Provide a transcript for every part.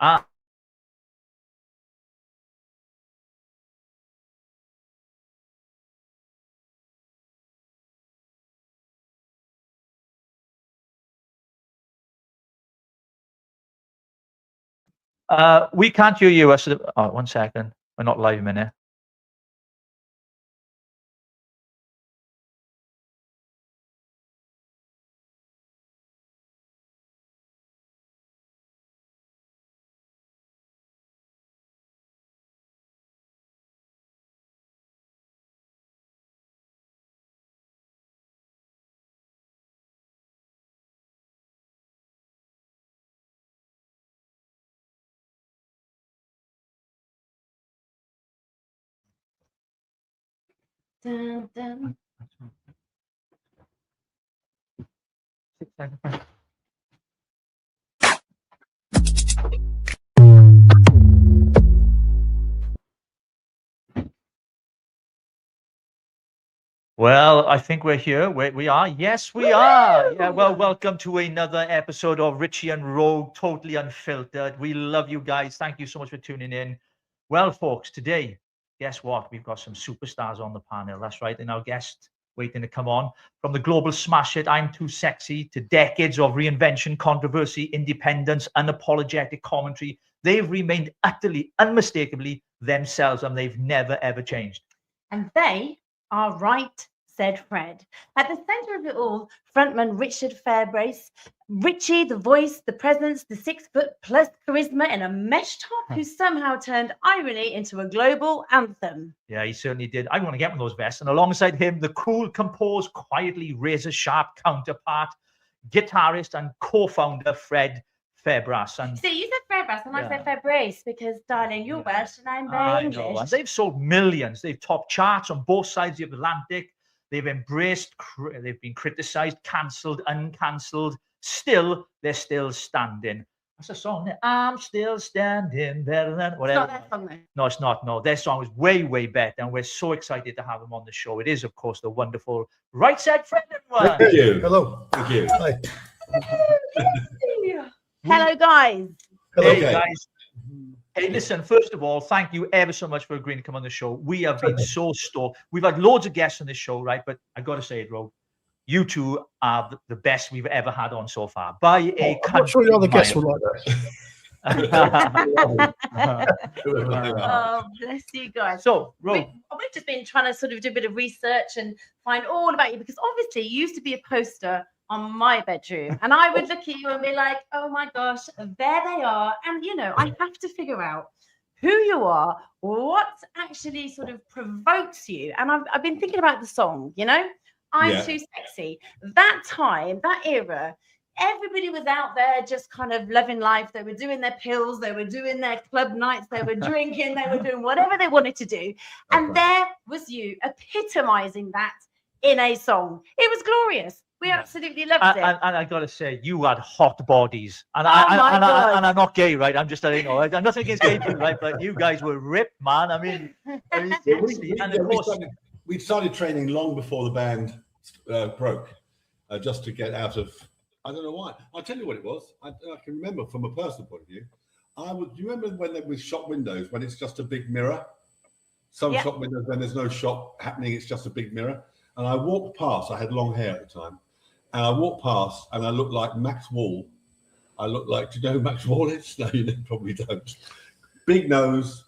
Uh, we can't hear you. Oh, 1 second. We're not live a minute. Dun, dun. 6 seconds. Well, I think we're here. We are. Yes, we are. Yeah. Well, welcome to another episode of Richie and Rogue, totally unfiltered. We love you guys. Thank you so much for tuning in. Well, folks, today, guess what? We've got some superstars on the panel. That's right. And our guest waiting to come on from the global smash hit I'm Too Sexy to decades of reinvention, controversy, independence, unapologetic commentary. They've remained utterly, unmistakably themselves, and they've never ever changed. And they are right, said Fred. At the centre of it all, frontman Richard Fairbrace, Richie, the voice, the presence, the 6-foot plus charisma in a mesh top who somehow turned irony into a global anthem. Yeah, he certainly did. I want to get one of those vests. And alongside him, the cool, composed, quietly razor-sharp counterpart, guitarist and co-founder Fred Fairbrace. And see, you said Fairbrace and I said Fairbrace because, darling, you're Welsh and I'm very English. Know. And they've sold millions. They've topped charts on both sides of the Atlantic. They've embraced, they've been criticised, cancelled, uncancelled. Still, they're still standing. That's a song, isn't it? I'm still standing better than whatever. It's not that song, though. No, it's not. No, their song is way, way better. And we're so excited to have them on the show. It is, of course, the wonderful Right Said Fred. Thank you. Hello. Thank you. Hi. Hello, guys. Hello, hey, guys. Hey, listen, first of all, thank you ever so much for agreeing to come on the show. We have been so stoked. We've had loads of guests on this show, right? But I got to say it, Rogue. You two are the best we've ever had on so far. By a I'm not sure the other guests will like that. Oh, bless you guys. So, Rogue. We've just been trying to sort of do a bit of research and find all about you because obviously you used to be a poster on my bedroom and I would look at you and be like, oh my gosh, there they are. And, you know, I have to figure out who you are, what actually sort of provokes you. And I've been thinking about the song, you know, I'm Too Sexy. That time, that era, everybody was out there just kind of loving life. They were doing their pills. They were doing their club nights. They were drinking. They were doing whatever they wanted to do. And there was you epitomizing that in a song. It was glorious. We absolutely loved it. And I got to say, you had hot bodies. And I'm not gay, right? I'm just letting you know. I'm nothing against gay people, right? But you guys were ripped, man. I mean, we started training long before the band broke, just to get out of, I don't know why. I'll tell you what it was. I can remember from a personal point of view. Do you remember when there was shop windows, when it's just a big mirror? Some shop windows, when there's no shop happening, it's just a big mirror. And I walked past, I had long hair at the time. And I walked past and I looked like Max Wall. I looked like, do you know who Max Wall is? No, you probably don't. Big nose,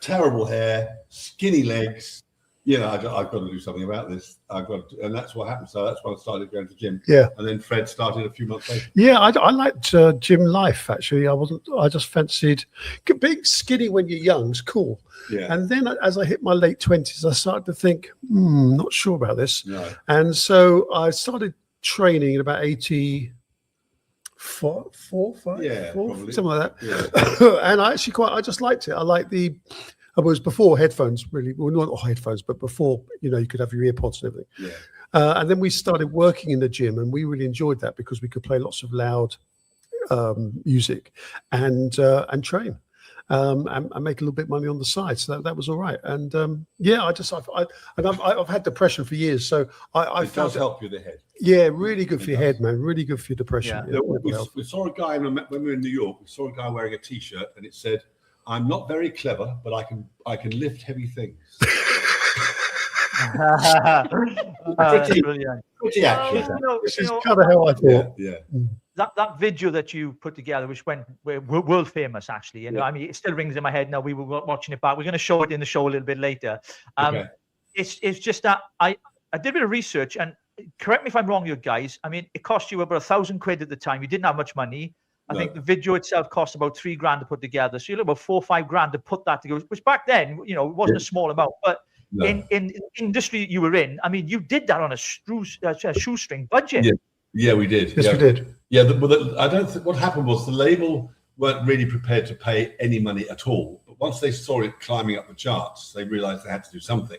terrible hair, skinny legs. You know, I've got to do something about this. And that's what happened. So that's when I started going to gym. Yeah. And then Fred started a few months later. Yeah, I liked gym life, actually. I just fancied being skinny when you're young is cool. Yeah. And then as I hit my late 20s, I started to think, not sure about this. No. And so I started training in about 84, 4, 5, yeah, 4, probably. something like that. Yeah. And I just liked it. I liked it was before headphones, really. Well, not headphones, but before, you know, you could have your ear pods and everything. Yeah. And then we started working in the gym, and we really enjoyed that because we could play lots of loud music and train. and make a little bit of money on the side. So that was all right. And I've had depression for years, so I It found does help you the head. Yeah, really good for It your does. head, man. Really good for your depression. Yeah. Yeah, We saw a guy when we were in New York. We saw a guy wearing a T-shirt, and it said, "I'm not very clever, but I can lift heavy things." Brilliant. Pretty accurate. This is kind of how I thought. Yeah. That video that you put together, which went world famous, actually. You know, I mean, it still rings in my head now. We were watching it back. We're going to show it in the show a little bit later. Okay. It's just that I did a bit of research, and correct me if I'm wrong, you guys. I mean, it cost you about £1,000 at the time. You didn't have much money. I think the video itself cost about £3,000 to put together. So you look about £4 or £5 to put that together, which back then, you know, it wasn't a small amount. But in the industry you were in, I mean, you did that on a shoestring budget. Yeah, we did. Yes, we did. Yeah, I don't think what happened was the label weren't really prepared to pay any money at all. But once they saw it climbing up the charts, they realized they had to do something.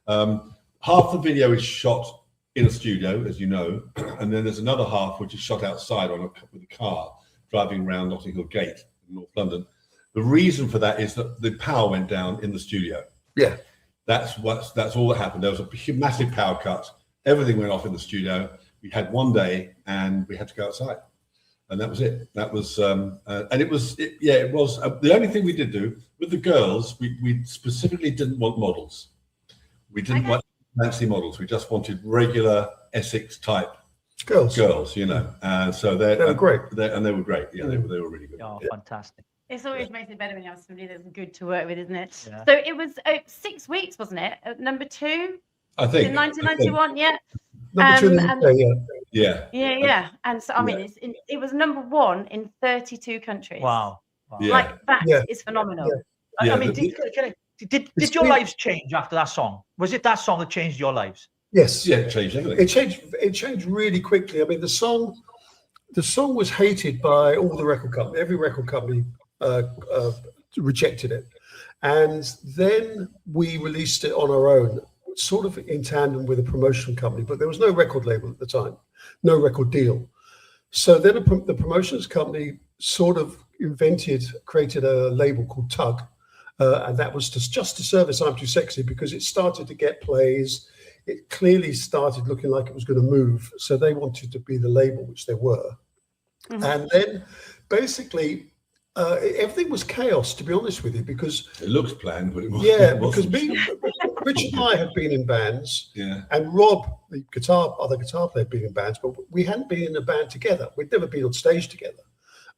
Half the video is shot in a studio, as you know, and then there's another half which is shot outside with a car driving around Notting Hill Gate in North London. The reason for that is that the power went down in the studio. Yeah. That's all that happened. There was a massive power cut. Everything went off in the studio. We had one day and we had to go outside, and that was it. That was and it was the only thing we did do with the girls. We specifically didn't want models. We didn't want fancy models. We just wanted regular Essex type girls, you know. And so they were great. They were great. Yeah, they were really good. Oh, fantastic. It's always makes it better when you have somebody that's good to work with, isn't it? Yeah. So it was 6 weeks, wasn't it? Number 2 I think in 1991. Yeah. Number 2 in the UK, Yeah. And so I mean, it was number 1 in 32 countries. Wow. Yeah. Like that is phenomenal. Yeah. I mean, did your lives change after that song? Was it that song that changed your lives? Yes. Yeah, it changed everything. It changed really quickly. I mean, the song was hated by all the record companies. Every record company rejected it, and then we released it on our own, sort of in tandem with a promotion company. But there was no record label at the time, no record deal. So then the promotions company sort of created a label called Tug, and that was just to service I'm Too Sexy, because it started to get plays. It clearly started looking like it was going to move. So they wanted to be the label, which they were. Mm-hmm. And then basically everything was chaos, to be honest with you, because it looks planned, but it wasn't. Yeah, because Richard and I had been in bands, and Rob, the other guitar player, had been in bands, but we hadn't been in a band together. We'd never been on stage together.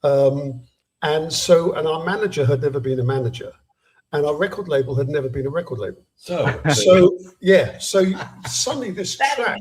And our manager had never been a manager, and our record label had never been a record label. So suddenly this track,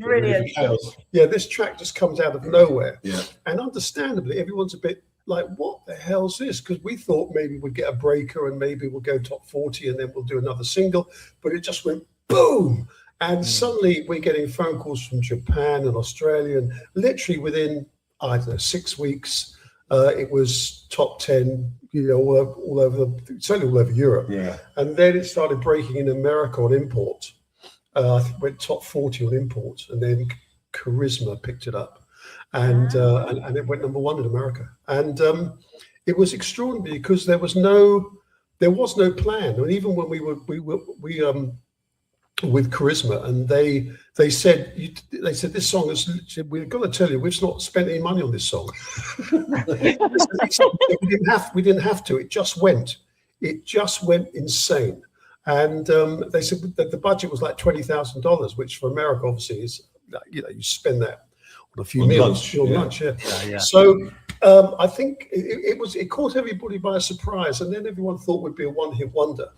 this track just comes out of nowhere. Yeah. And understandably, everyone's a bit like, what the hell's this? Because we thought maybe we'd get a breaker and maybe we'll go top 40 and then we'll do another single, but it just went boom. And suddenly we're getting phone calls from Japan and Australia, and literally within, I don't know, 6 weeks, it was top 10, you know, all over certainly all over Europe. Yeah. And then it started breaking in America on import. I think it went top 40 on import, and then Charisma picked it up. And it went number 1 in America, and it was extraordinary because there was no plan. I mean, even when we with Charisma, and they said this song is, we're going to tell you we've not spent any money on this song. we didn't have to. It just went insane. And they said that the budget was like $20,000, which for America obviously is, you know, you spend that a few meals, lunch. So I think it caught everybody by surprise, and then everyone thought would be a one-hit wonder,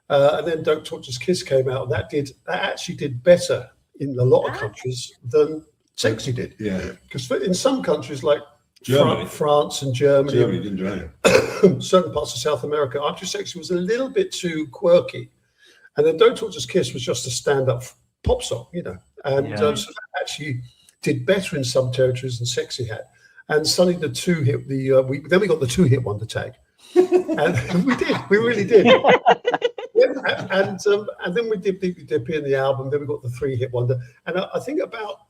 and then Don't Touch Us Kiss came out, and that actually did better in a lot of countries than Sexy did. Yeah, because in some countries like Germany, France and Germany didn't do certain parts of South America, I'm Too Sexy was a little bit too quirky, and then Don't Touch Us Kiss was just a stand-up pop song, you know, and so that actually did better in some territories than Sexy had. And suddenly we got the 2-hit wonder tag, and we really did. And then we did Deeply Dippy in the album. Then we got the 3-hit wonder, and I think about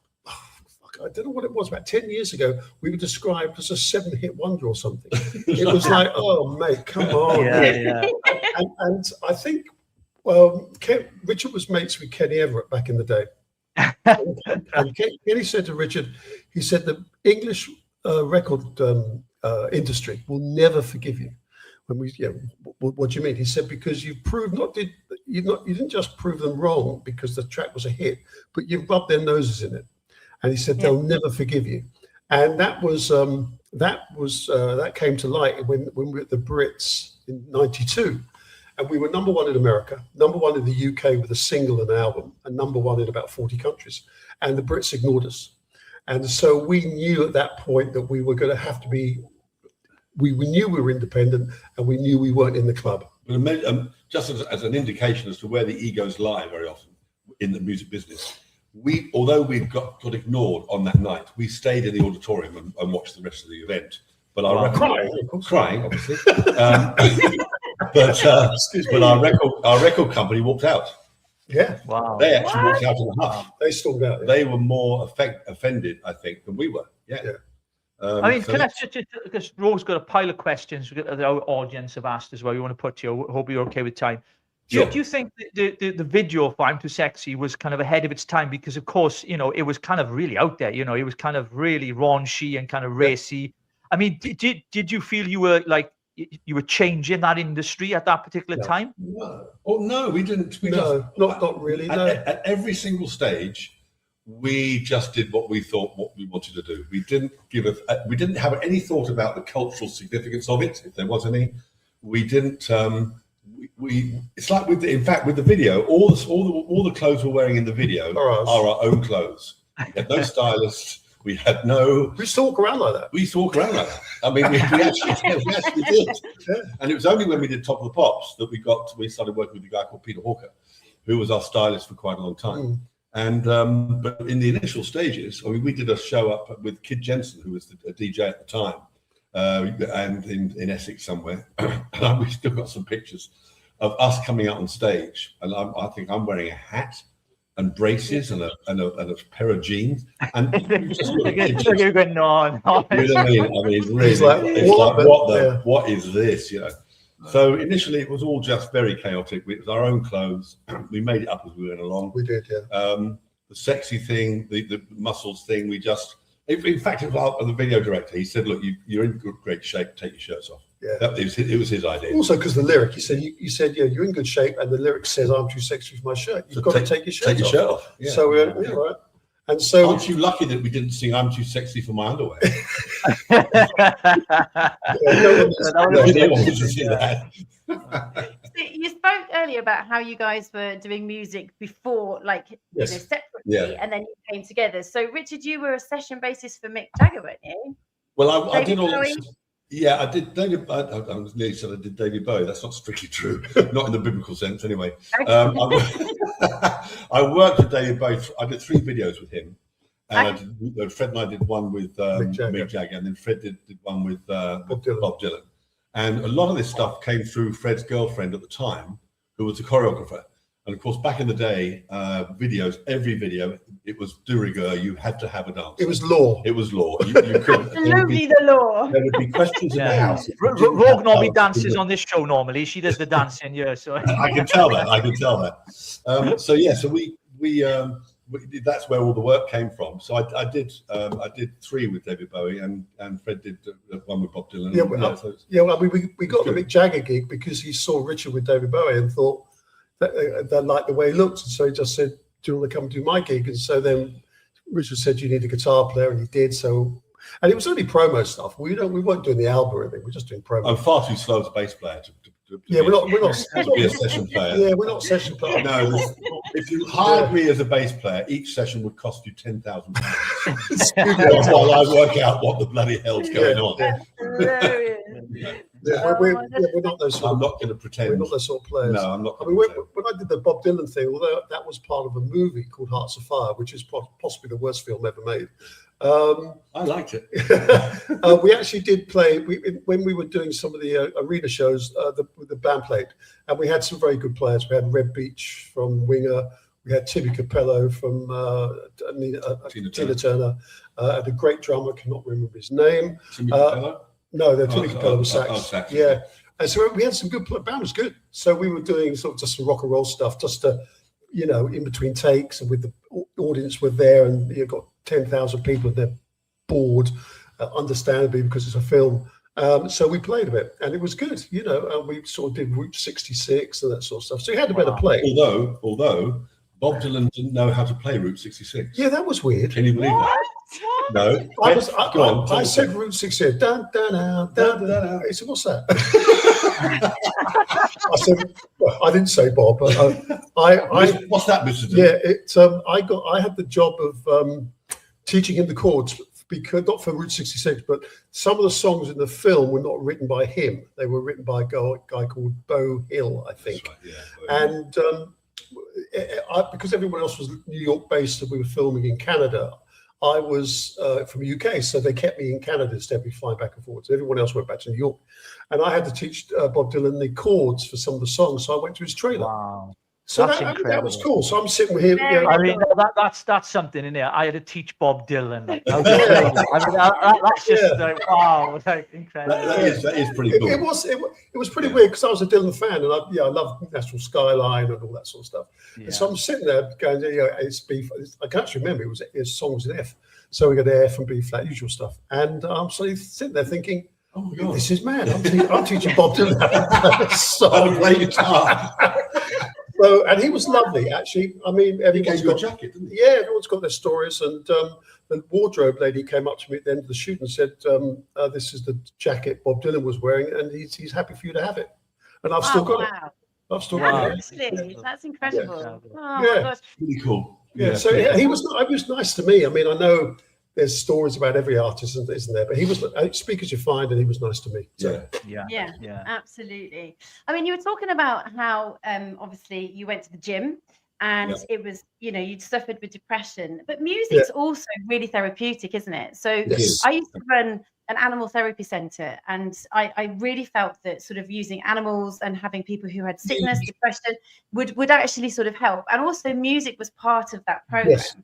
I don't know what it was, about 10 years ago, we were described as a 7-hit wonder or something. It was like, oh, mate, come on. Yeah. And I think, Richard was mates with Kenny Everett back in the day. And Kenny said to Richard, he said the English record industry will never forgive you. When we, what do you mean? He said, because you proved you didn't just prove them wrong because the track was a hit, but you rubbed their noses in it. And he said they'll never forgive you. And that came to light when we were at the Brits in '92, and we were number 1 in America, number 1 in the UK with a single and album, and number 1 in about 40 countries. And the Brits ignored us. And so we knew at that point that we were going to have to be. We knew we were independent, and we knew we weren't in the club. Just as an indication as to where the egos lie very often in the music business, although we got ignored on that night, we stayed in the auditorium and watched the rest of the event. But crying, obviously. But our record company walked out. Yeah, wow. They actually walked out in a huff. They stormed out. They were more offended, I think, than we were. Yeah. I mean, can I just because Ro's got a pile of questions that our audience have asked as well. You want to put to you? Hope you're okay with time. Do you think the video for "I'm Too Sexy" was kind of ahead of its time? Because of course, it was kind of really out there. It was kind of really raunchy and kind of racy. I mean, did you feel you were like you were changing that industry at that particular time? No. Oh no, we didn't. Not really. No. At every single stage, we just did what we thought what we wanted to do. We didn't have any thought about the cultural significance of it, if there was any. We didn't. It's like with the video, all the clothes we're wearing in the video are our own clothes. We had no stylists. We had no. We used to walk around like that. We used to walk around like that. I mean, we actually did. Yeah. And it was only when we did Top of the Pops that we started working with a guy called Peter Hawker, who was our stylist for quite a long time. And but in the initial stages, I mean, we did a show up with Kid Jensen, who was a DJ at the time, and in Essex somewhere. And we still got some pictures of us coming out on stage, and I think I'm wearing a hat and braces and a pair of jeans, and you just look at you're going, no. You know what I mean? I mean, really, what is this? So initially it was all just very chaotic. It was our own clothes. We made it up as we went along. We did, yeah. The sexy thing, the muscles thing, in fact, it was the video director. He said, look, you're in great shape, take your shirts off. Yeah. It was his idea. Also, because the lyric, he said, yeah, you're in good shape, and the lyric says, I'm too sexy for my shirt. You've got to take your shirt off. Yeah. So we're right. And so, aren't you lucky that we didn't sing "I'm Too Sexy for My Underwear"? You spoke earlier about how you guys were doing music before, separately, and then you came together. So, Richard, you were a session bassist for Mick Jagger, weren't you? Well, I did all this. Yeah, I did David. I was nearly said I did David Bowie. That's not strictly true, not in the biblical sense, anyway. I worked with David Bowie. I did 3 videos with him, and Fred and I did one with Mick Jagger, and then Fred did one with Bob Dylan. And a lot of this stuff came through Fred's girlfriend at the time, who was the choreographer. And of course, back in the day, every video, it was de rigueur. You had to have a dance. It was law. It was law. You couldn't. Absolutely the law. There would be questions in the house. Rogue normally dances on this show. Normally, she does the dancing. Yeah, so I can tell that. So we that's where all the work came from. So I did 3 with David Bowie, and Fred did one with Bob Dylan. We got the Mick Jagger gig because he saw Richard with David Bowie and thought that liked the way he looked, and so he just said, "Do you want to come do my gig?" And so then Richard said, "You need a guitar player," and he did. So, and it was only promo stuff. We weren't doing the album or anything. We're just doing promo. I'm far too slow as a bass player to we're not be a session player. Yeah, we're not session players. No, if you hired me as a bass player, each session would cost you £10,000 while I work out what the bloody hell's going on. We're not those. I'm not going to pretend. We're not those sort of players. No, I'm not. I mean, when I did the Bob Dylan thing, although that was part of a movie called Hearts of Fire, which is possibly the worst film ever made. I liked it. We actually did play when we were doing some of the arena shows. The band played, and we had some very good players. We had Red Beach from Winger. We had Timmy Capello from Tina Turner. The great drummer, cannot remember his name. Timmy Capella? No, Timmy Capella was sax. Sax. Yeah. And so we had some good, band was good. So we were doing sort of just some rock and roll stuff, just to, you know, in between takes, and with the audience were there, and you've got 10,000 people, and they're bored, understandably, because it's a film. So we played a bit, and it was good, you know. We sort of did Route 66 and that sort of stuff. So you had a bit of play. Although Bob Dylan didn't know how to play Route 66. Yeah, that was weird. Can you believe that? No. I said Route 68. Dun, dun, dun, dun, dun. He said, "What's that?" I said, well, I didn't say Bob, but what's that, Mr. Dylan? Yeah, I had the job of teaching him the chords, because not for Route 66, but some of the songs in the film were not written by him. They were written by a guy called Beau Hill, I think. That's right, yeah. And because everyone else was New York based and we were filming in Canada, I was from the UK, so they kept me in Canada instead of me flying back and forth. So everyone else went back to New York, and I had to teach Bob Dylan the chords for some of the songs. So I went to his trailer. Wow. So that was cool. So I'm sitting here. You know, I mean, that's something in there. I had to teach Bob Dylan. Like, that was crazy. I mean, that's just like, wow, like, incredible. That is pretty cool. It was pretty weird, because I was a Dylan fan, and I love National Skyline and all that sort of stuff. Yeah. And so I'm sitting there going, you know, it's B. I can't actually remember. His song was in F, so we got F and B flat, usual stuff. And I'm sitting there thinking, oh my God, this is mad. I'm teaching Bob Dylan how to play guitar. So, and he was lovely, actually. I mean, he gave you a jacket, didn't he? Yeah, everyone's got their stories. And the wardrobe lady came up to me at the end of the shoot and said, "This is the jacket Bob Dylan was wearing, and he's happy for you to have it." And I've still got it. I've still got it. Honestly, that's incredible. Yeah. Oh my gosh. Really cool. Yeah. So he was nice to me. I mean, I know there's stories about every artist, isn't there? But he was, speak as you find, and he was nice to me. So. Yeah, absolutely. I mean, you were talking about how obviously you went to the gym, and it was, you know, you'd suffered with depression, but music's also really therapeutic, isn't it? So I used to run an animal therapy center, and I really felt that sort of using animals and having people who had sickness, depression would actually sort of help. And also music was part of that program. Yes.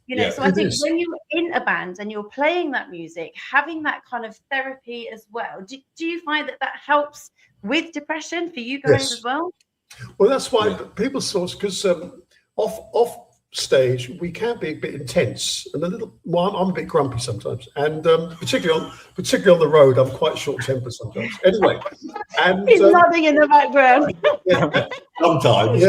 You know, so I think when you're in a band and you're playing that music, having that kind of therapy as well, do you find that helps with depression for you guys as well? Well, that's why people sort of, because off stage we can be a bit intense and a little. Well, I'm a bit grumpy sometimes, and particularly on the road, I'm quite short-tempered sometimes. Anyway, and he's nodding in the background. Sometimes,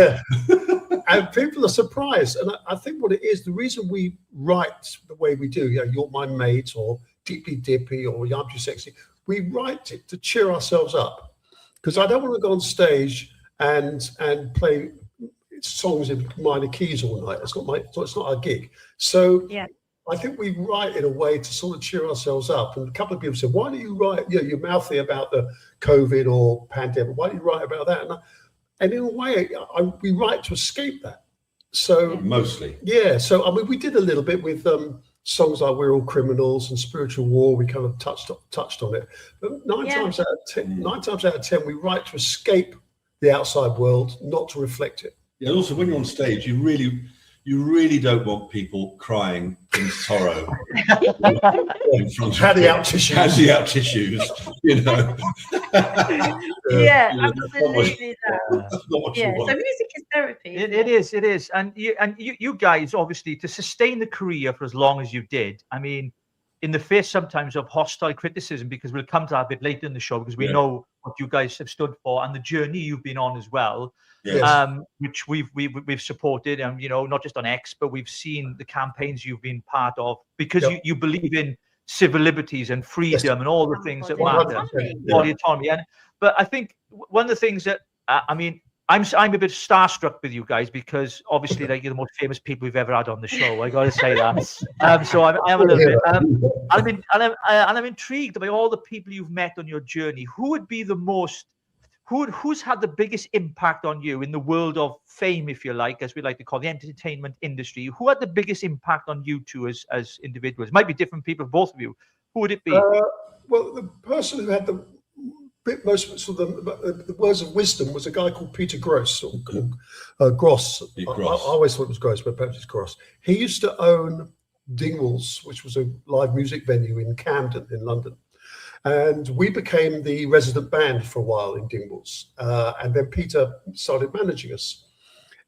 and people are surprised. And I think what it is, the reason we write the way we do, you know, You're My Mate or Deeply Dippy or Yum Too Sexy, we write it to cheer ourselves up, because I don't want to go on stage and play songs in minor keys all night. It's not our gig. So I think we write in a way to sort of cheer ourselves up. And a couple of people said, "Why do you write? You know, you're mouthy about the COVID or pandemic. Why do you write about that?" And in a way, we write to escape that. So mostly, So I mean, we did a little bit with songs like "We're All Criminals" and "Spiritual War." We kind of touched on it. But nine times out of 10, we write to escape the outside world, not to reflect it. Yeah, and also when you're on stage, you really don't want people crying in sorrow in front of handy out tissues, you know. Absolutely. That's not what you want. So music is therapy. It is, and you guys, obviously, to sustain the career for as long as you did. I mean, in the face sometimes of hostile criticism, because we'll come to that a bit later in the show, because we know what you guys have stood for and the journey you've been on as well. Which we've supported, and you know, not just on X, but we've seen the campaigns you've been part of, because you believe in civil liberties and freedom and all the things that matter, body autonomy. But I think one of the things that I mean, I'm a bit starstruck with you guys, because obviously, like, you're the most famous people we've ever had on the show. I got to say that. So I'm a little bit. I'm intrigued by all the people you've met on your journey. Who would be the most? Who's had the biggest impact on you in the world of fame, if you like, as we like to call the entertainment industry? Who had the biggest impact on you two as individuals? It might be different people, both of you. Who would it be? Well, the person who had the most sort of the words of wisdom was a guy called Peter Gross, or Gross. I always thought it was Gross, but perhaps it's Gross. He used to own Dingwalls, which was a live music venue in Camden in London. And we became the resident band for a while in Dingwalls. And then Peter started managing us.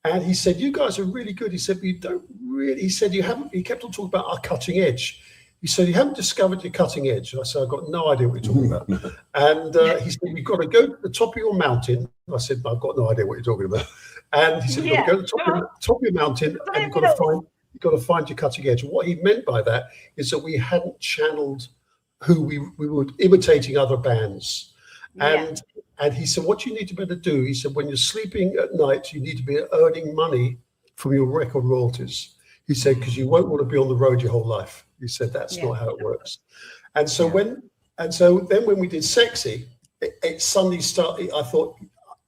And he said, you guys are really good. He said, but you don't really, he said, you haven't, he kept on talking about our cutting edge. He said, you haven't discovered your cutting edge. And I said, I've got no idea what you're talking about. And he said, you've got to go to the top of your mountain. I said, I've got no idea what you're talking about. And he said, you've got to go to the top of your mountain and you've got to find your cutting edge. And what he meant by that is that we hadn't channeled who we were imitating other bands. And he said, what you need to better do, he said, when you're sleeping at night, you need to be earning money from your record royalties. He said, because you won't want to be on the road your whole life. He said, that's not how it works. And so then when we did Sexy, it suddenly started, I thought,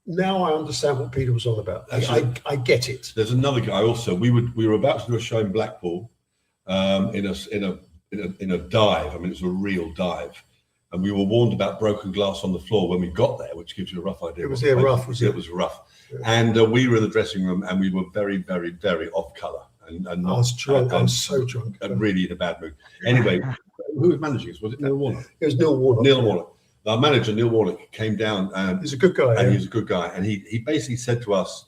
now I understand what Peter was on about. I get it. There's another guy also. We were about to do a show in Blackpool in a dive. I mean, it was a real dive. And we were warned about broken glass on the floor when we got there, which gives you a rough idea. It was rough. It was rough. Yeah. And we were in the dressing room and we were very, very, very off colour. And I was drunk. I was so drunk. And really in a bad mood. Anyway, who was managing us? Was it Neil Warnock? It was Neil Warnock. Neil Warnock. Our manager, Neil Warnock, came down. And he's a good guy. And he's a good guy. And he basically said to us,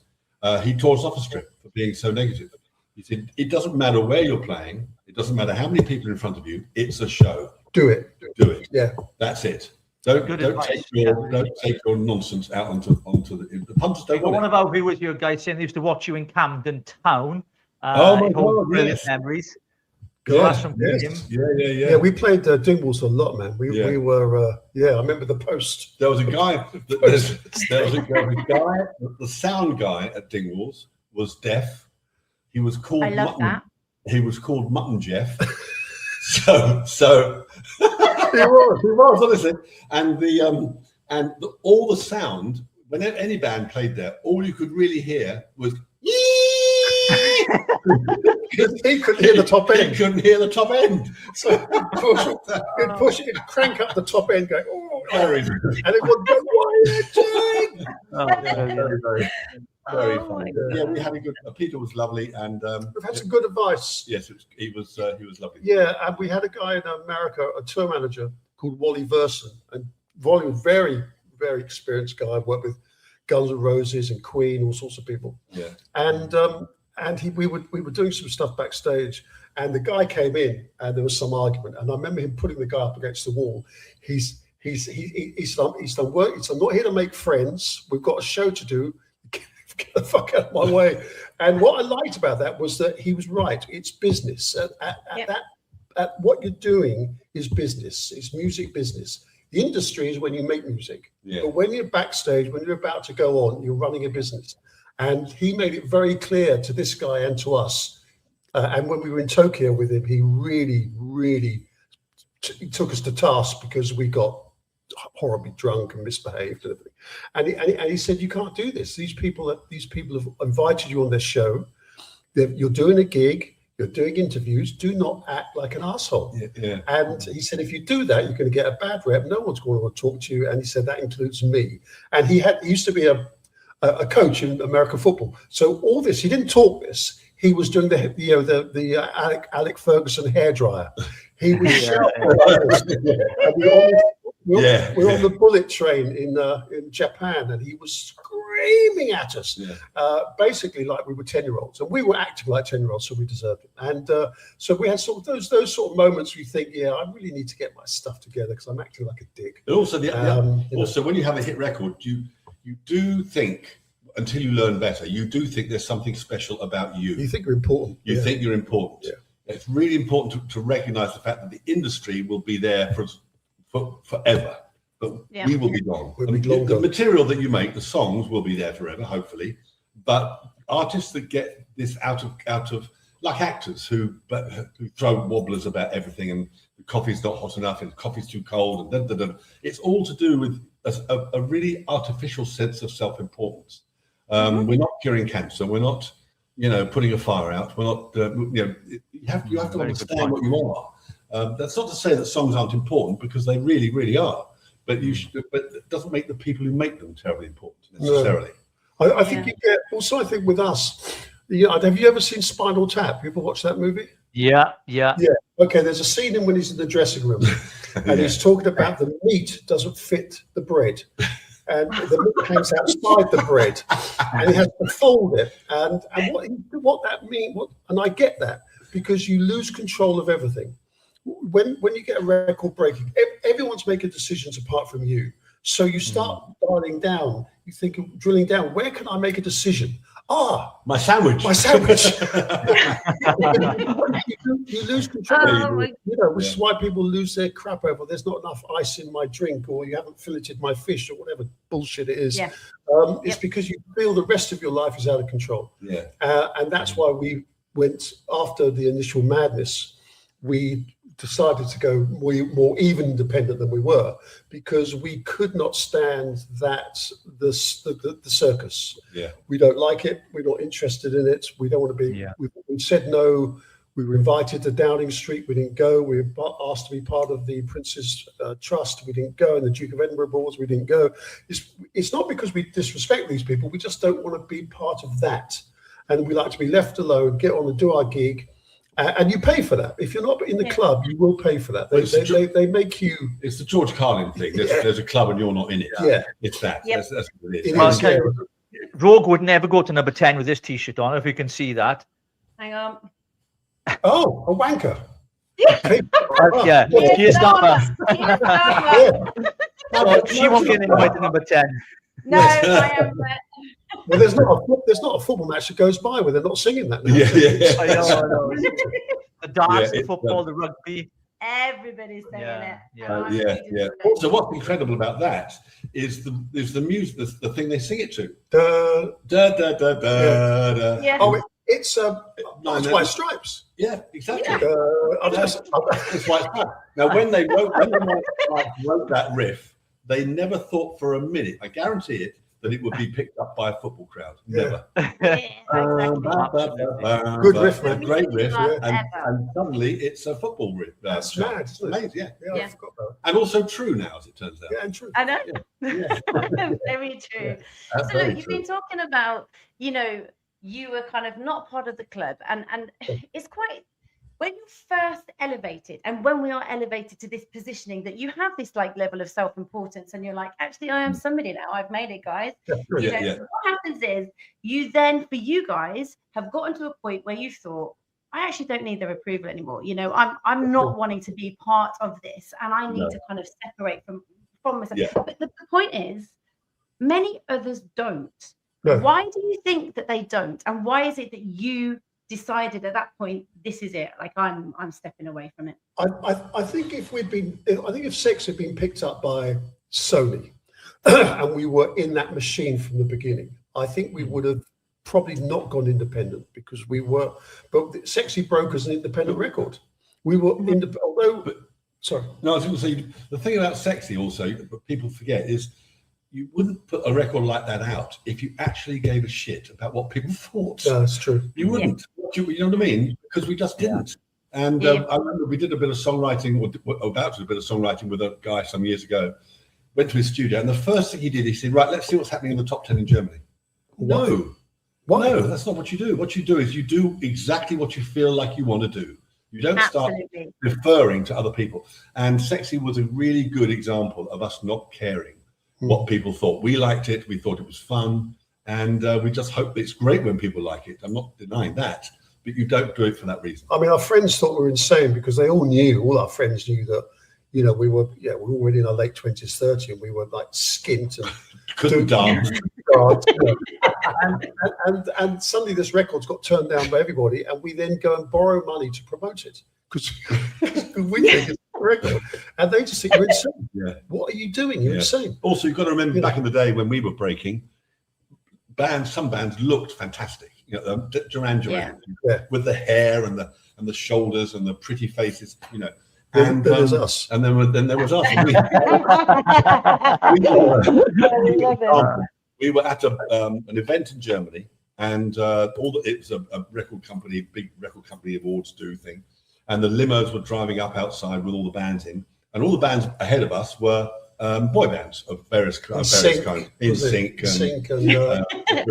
he tore us off a strip for being so negative. He said, it doesn't matter where you're playing. It doesn't matter how many people are in front of you. It's a show. Do it. Do it. Yeah. That's it. Don't take your nonsense out onto the punters. Don't want one of our viewers, your guy, saying they used to watch you in Camden Town. Oh my God! Brilliant memories. Yeah. We played Dingwalls a lot, man. We were. I remember the post. There was a guy. There was a guy. The sound guy at Dingwalls was deaf. He was called. I love that. He was called Mutton Jeff. So. He was honestly, and all the sound whenever any band played there, all you could really hear was because he couldn't hear the top end. He couldn't hear the top end, so he'd crank up the top end, going, "Oh, very, and it would go, "What are you doing?" Very funny. Yeah, we had a good. Peter was lovely, and we've had some good advice. Yes, he was lovely. Yeah, and we had a guy in America, a tour manager called Wally Verson, and Wally was very, very experienced guy. Worked with Guns N' Roses and Queen, all sorts of people. Yeah, and we were doing some stuff backstage, and the guy came in, and there was some argument, and I remember him putting the guy up against the wall. He's done work. I'm not here to make friends. We've got a show to do. Get the fuck out of my way. And what I liked about that was that he was right. It's business. At what you're doing is business. It's music business. The industry is when you make music. Yeah. But when you're backstage, when you're about to go on, you're running a business. And he made it very clear to this guy and to us. And when we were in Tokyo with him, he really, really took us to task because we got horribly drunk and misbehaved and everything. And he said, you can't do this. These people have invited you on their show. You're doing a gig. You're doing interviews. Do not act like an asshole. Yeah. And he said, if you do that, you're going to get a bad rep. No one's going to want to talk to you. And he said, that includes me. And he used to be a coach in American football. So all this, he didn't talk this. He was doing the Alec Ferguson hairdryer. He was we're on the bullet train in Japan, and he was screaming at us, basically like we were 10-year-olds, and we were acting like 10-year-olds, so we deserved it. And so we had sort of those sort of moments where you think, I really need to get my stuff together because I'm acting like a dick. And also, also when you have a hit record, you do think, until you learn better, you do think there's something special about you. You think you're important. You think you're important. Yeah. It's really important to recognize the fact that the industry will be there for forever, but we will be gone. The material that you make, the songs, will be there forever, hopefully. But artists that get this out of like actors who throw wobblers about everything, and the coffee's not hot enough, and the coffee's too cold, and it's all to do with a really artificial sense of self-importance. We're not curing cancer. We're not, putting a fire out. We're not, you have to understand what you are. That's not to say that songs aren't important, because they really, really are. But but it doesn't make the people who make them terribly important necessarily. No. I think you get. Also, I think with us, have you ever seen Spinal Tap? You ever watched that movie? Yeah. Okay, there's a scene in when he's in the dressing room and he's talking about the meat doesn't fit the bread. And the meat hangs outside the bread and he has to fold it. And what that means, and I get that, because you lose control of everything. When you get a record breaking, everyone's making decisions apart from you. So you start dialing down, you think of drilling down, where can I make a decision? My sandwich. You lose control. Which is why people lose their crap over there's not enough ice in my drink, or you haven't filleted my fish, or whatever bullshit it is. It's because you feel the rest of your life is out of control. And that's why we went, after the initial madness, we decided to go more even independent than we were, because we could not stand the circus. We don't like it. We're not interested in it. We don't want to be. We said no. We were invited to Downing Street. We didn't go. We were asked to be part of the Prince's Trust. We didn't go. And the Duke of Edinburgh Balls. We didn't go. It's not because we disrespect these people. We just don't want to be part of that. And we like to be left alone, get on and do our gig. And you pay for that. If you're not in the club, you will pay for that. They make you. It's the George Carlin thing. There's a club and you're not in it. It's that. That's what it is. Well, Rogue would never go to number 10 with this T-shirt on, if you can see that. Hang on. Oh, a wanker. Yeah, she is not. She won't get invited to number 10. No, I am. Well, there's not a football match that goes by where they're not singing that. I know. The dance, the football, the rugby. Everybody's saying it. Also, what's incredible about that is the music, the thing they sing it to. Da da da da da da. Yeah. Oh, it's White Stripes. Yeah, exactly. Yeah. It's White Stripes. Now, when they wrote that riff, they never thought for a minute, I guarantee it, that it would be picked up by a football crowd. Never. Good riff, man. Great riff. And suddenly it's a football riff. That's mad, isn't it? Amazing, I forgot about it. And also true now, as it turns out. Yeah, and true. I know. Very true. So look, you've been talking about, you were kind of not part of the club, and it's quite, when you first elevated, and when we are elevated to this positioning that you have this level of self-importance, and you're like, actually, I am somebody now. I've made it, guys. So what happens is you then, for you guys, have gotten to a point where you thought, I actually don't need their approval anymore. I'm not wanting to be part of this, and I need to kind of separate from myself. But the point is, many others don't. Why do you think that they don't? And why is it that you decided at that point, this is it? I'm stepping away from it. I think if Sex had been picked up by Sony and we were in that machine from the beginning, I think we would have probably not gone independent, because we were. But Sexy broke as an independent record. We were sorry. No, I was going to say, the thing about Sexy also, but people forget, is you wouldn't put a record like that out if you actually gave a shit about what people thought. No, that's true. You wouldn't. You know what I mean? Because we just didn't. And I remember we did a bit of songwriting, or about to do a bit of songwriting with a guy some years ago. Went to his studio, and the first thing he did, he said, right, let's see what's happening in the top 10 in Germany. No. Why? No, that's not what you do. What you do is you do exactly what you feel like you want to do. You don't start referring to other people. And Sexy was a really good example of us not caring what people thought. We liked it. We thought it was fun. And we just hope it's great when people like it. I'm not denying that. But you don't do it for that reason. I mean, our friends thought we were insane, because they all our friends knew that, we were already in our late 20s, 30s, and we were skint and couldn't dance. And suddenly this record's got turned down by everybody, and we then go and borrow money to promote it, because we think it's a record, and they just think you're insane. What are you doing? You're insane. Also, you've got to remember back in the day when we were breaking, some bands looked fantastic. Duran Duran, with the hair and the shoulders and the pretty faces, And there was us. And then there was us. We were at an event in Germany, and it was a record company, big record company awards thing, and the limos were driving up outside with all the bands in, and all the bands ahead of us were boy bands of various kinds. In Sync. It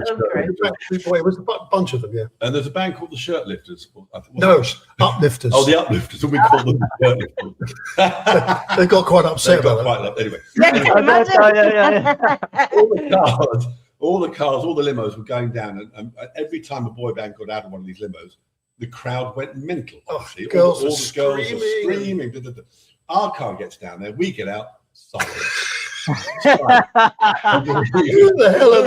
was a bunch of them, yeah. And there's a band called the Shirtlifters. Uplifters. Oh, the Uplifters, and we call them the Shirtlifters. They got quite upset about that. Anyway. Yeah. All the cars, all the limos were going down, and every time a boy band got out of one of these limos, the crowd went mental. Obviously, all the girls are screaming. Our car gets down there, we get out, silence. Who the hell are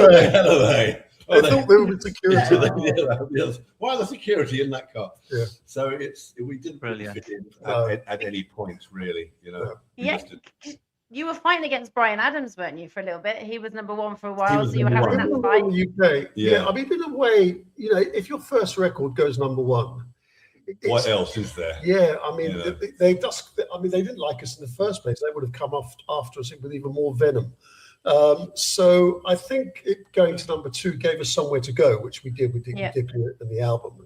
they? I thought they were security. Why the security in that car? Yeah. So we didn't really fit in at any point, really. Yeah. You were fighting against Bryan Adams, weren't you, for a little bit? He was number one for a while, so you were having that fight. In the UK. Yeah, I mean, in a way, if your first record goes number one, what else is there? Yeah, I mean, they didn't like us in the first place. They would have come after us with even more venom. So I think going to number two gave us somewhere to go, which we did. We did in the album.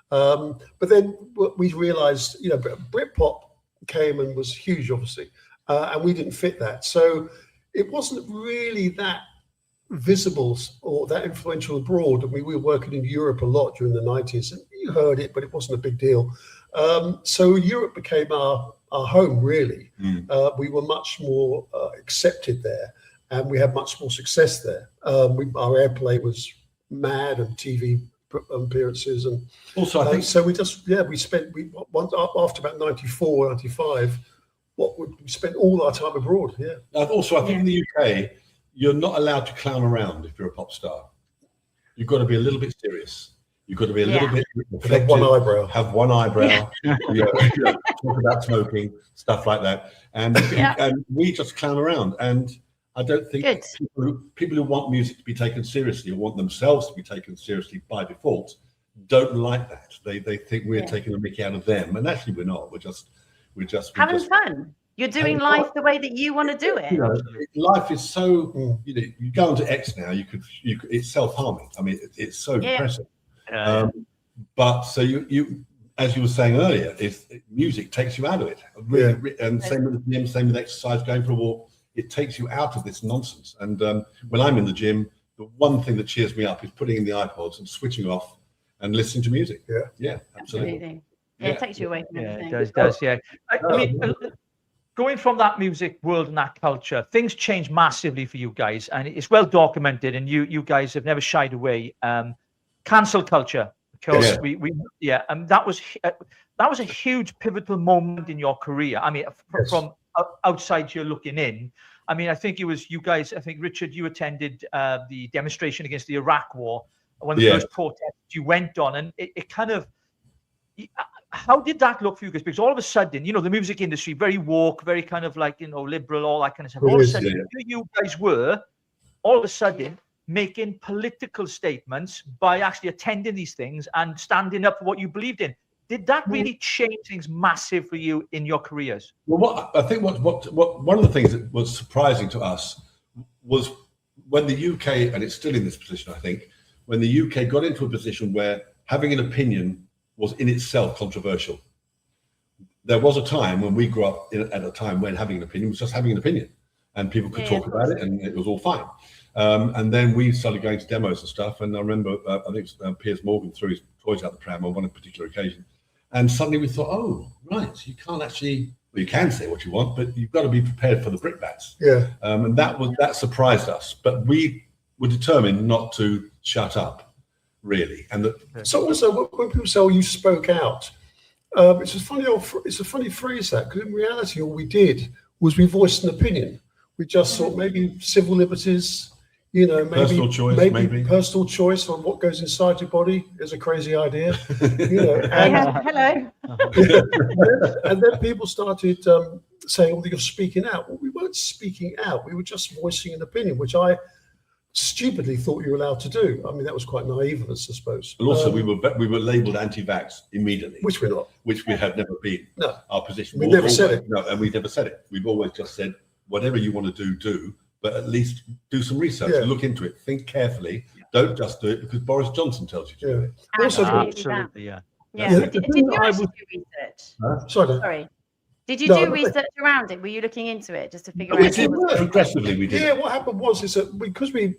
But then we realised, Britpop came and was huge, obviously. And we didn't fit that. So it wasn't really that visible or that influential abroad. I mean, we were working in Europe a lot during the 90s, and you heard it, but it wasn't a big deal. So Europe became our home, really. We were much more accepted there, and we had much more success there. Our airplay was mad, and TV appearances. And also, I think so after about 94, 95, we spent all our time abroad. Yeah. Also, I think in the UK, you're not allowed to clown around if you're a pop star. You've got to be a little bit serious. You've got to be a little bit reflective. Have one eyebrow. Talk about smoking, stuff like that. And we just clown around. And I don't think people who want music to be taken seriously or want themselves to be taken seriously by default don't like that. They think we're taking the mickey out of them, and actually we're not. We're just having fun. You're doing life the way that you want to do it. Life is so. You go onto X now. You could. It's self-harming. I mean, it's so depressing. But so you, as you were saying earlier, music takes you out of it. And same with the gym, same with exercise, going for a walk. It takes you out of this nonsense. And when I'm in the gym, the one thing that cheers me up is putting in the iPods and switching off and listening to music. Yeah, absolutely. Yeah, it takes you away from everything. It does. Yeah. I mean, going from that music world and that culture, things changed massively for you guys, and it's well documented. And you guys have never shied away. Cancel culture, because and that was a huge pivotal moment in your career. I mean, from outside you're looking in. I mean, I think it was you guys. I think Richard, you attended the demonstration against the Iraq War, one of the first protests you went on, and it kind of. How did that look for you guys? Because all of a sudden, the music industry, very woke, very kind of like, liberal, all that kind of stuff. All of a sudden, here you guys were, all of a sudden, making political statements by actually attending these things and standing up for what you believed in. Did that really change things massive for you in your careers? Well, I think what one of the things that was surprising to us was when the UK, and it's still in this position, I think, when the UK got into a position where having an opinion was in itself controversial. There was a time when we grew up at a time when having an opinion was just having an opinion, and people could talk about it, and it was all fine. And then we started going to demos and stuff. And I remember, I think Piers Morgan threw his toys out the pram on one particular occasion, and suddenly we thought, oh, right, you can't actually. Well, you can say what you want, but you've got to be prepared for the brickbats. And that surprised us, but we were determined not to shut up. Really, and so also when people say, "Oh, you spoke out," it's a funny phrase that, because in reality, all we did was we voiced an opinion. We just thought maybe civil liberties, maybe personal choice on what goes inside your body is a crazy idea, Hello. And then people started saying, "Oh, you're speaking out." Well, we weren't speaking out; we were just voicing an opinion, which I stupidly thought you were allowed to do. I mean, that was quite naive of us, I suppose. And also, we were labelled anti-vax immediately, which we're not. Which we have never been. No, our position. We never said it. No, and we never said it. We've always just said whatever you want to do, but at least do some research, look into it, think carefully. Don't just do it because Boris Johnson tells you to do it. Also, absolutely, Did you actually do research? Sorry. Did you No, do no, research around it? Were you looking into it just to figure We out? did progressively. We did. Yeah, what happened was is that because we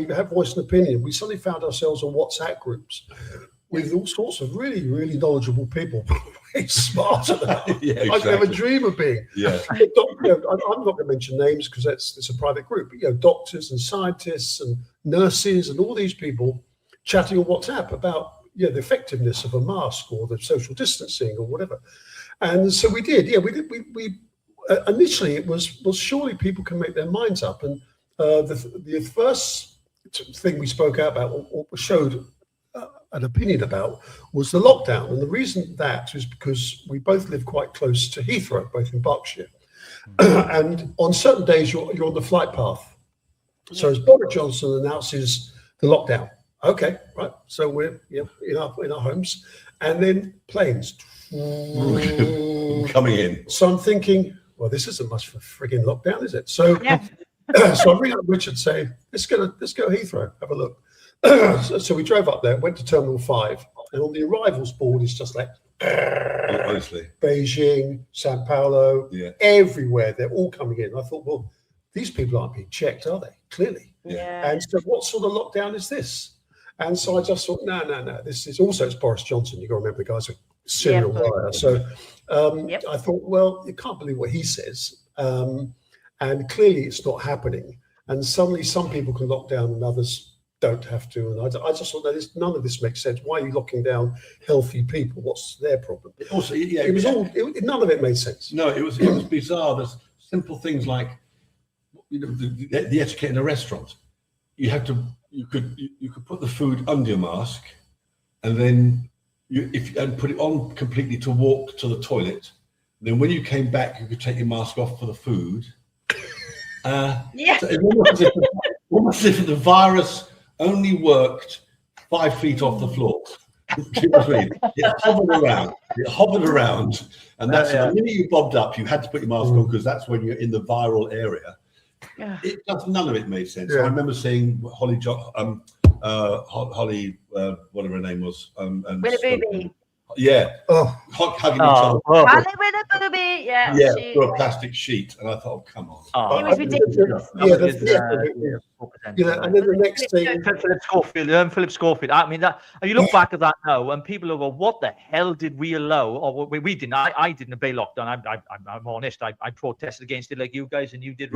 have voice and opinion, we suddenly found ourselves on WhatsApp groups with all sorts of really, really knowledgeable people, way smarter than I could ever dream of being. Yeah. I'm not going to mention names because it's a private group, but doctors and scientists and nurses and all these people chatting on WhatsApp about the effectiveness of a mask or the social distancing or whatever. And so we did. Yeah, we did. We initially it was surely people can make their minds up. And the first thing we spoke out about or showed an opinion about was the lockdown. And the reason that is because we both live quite close to Heathrow, both in Berkshire. And on certain days you're on the flight path. So as Boris Johnson announces the lockdown, okay, right. So we're in our homes, and then planes coming in. So I'm thinking, well, this isn't much for frigging lockdown, is it? So so I ring up Richard, say, let's go Heathrow, have a look. So we drove up there, went to Terminal 5, and on the arrivals board, it's just like honestly, Beijing, Sao Paulo, everywhere. They're all coming in. I thought, well, these people aren't being checked, are they? Clearly. Yeah. And so what sort of lockdown is this? And so I just thought, no. This is also, it's Boris Johnson. You've got to remember the guy's a serial liar. So I thought, well, you can't believe what he says. And clearly it's not happening. And suddenly some people can lock down and others don't have to. And I just thought that none of this makes sense. Why are you locking down healthy people? What's their problem? Also, none of it made sense. No, it was bizarre. There's simple things like the etiquette in a restaurant. You could put the food under your mask, and then and put it on completely to walk to the toilet. Then when you came back, you could take your mask off for the food. So it almost as if the virus only worked 5 feet off the floor. It hovered around, and that's the minute you bobbed up, you had to put your mask on because that's when you're in the viral area. None of it made sense. I remember seeing Holly, whatever her name was, and Willoughby. Hugging each other. Willoughby, through a plastic sheet, and I thought, oh, come on. It was ridiculous. And then the next thing, Philip Schofield. I mean, that you look back at that now, and people go, "What the hell did we allow?" Or we didn't. I didn't obey lockdown. I'm honest. I protested against it like you guys, and you did.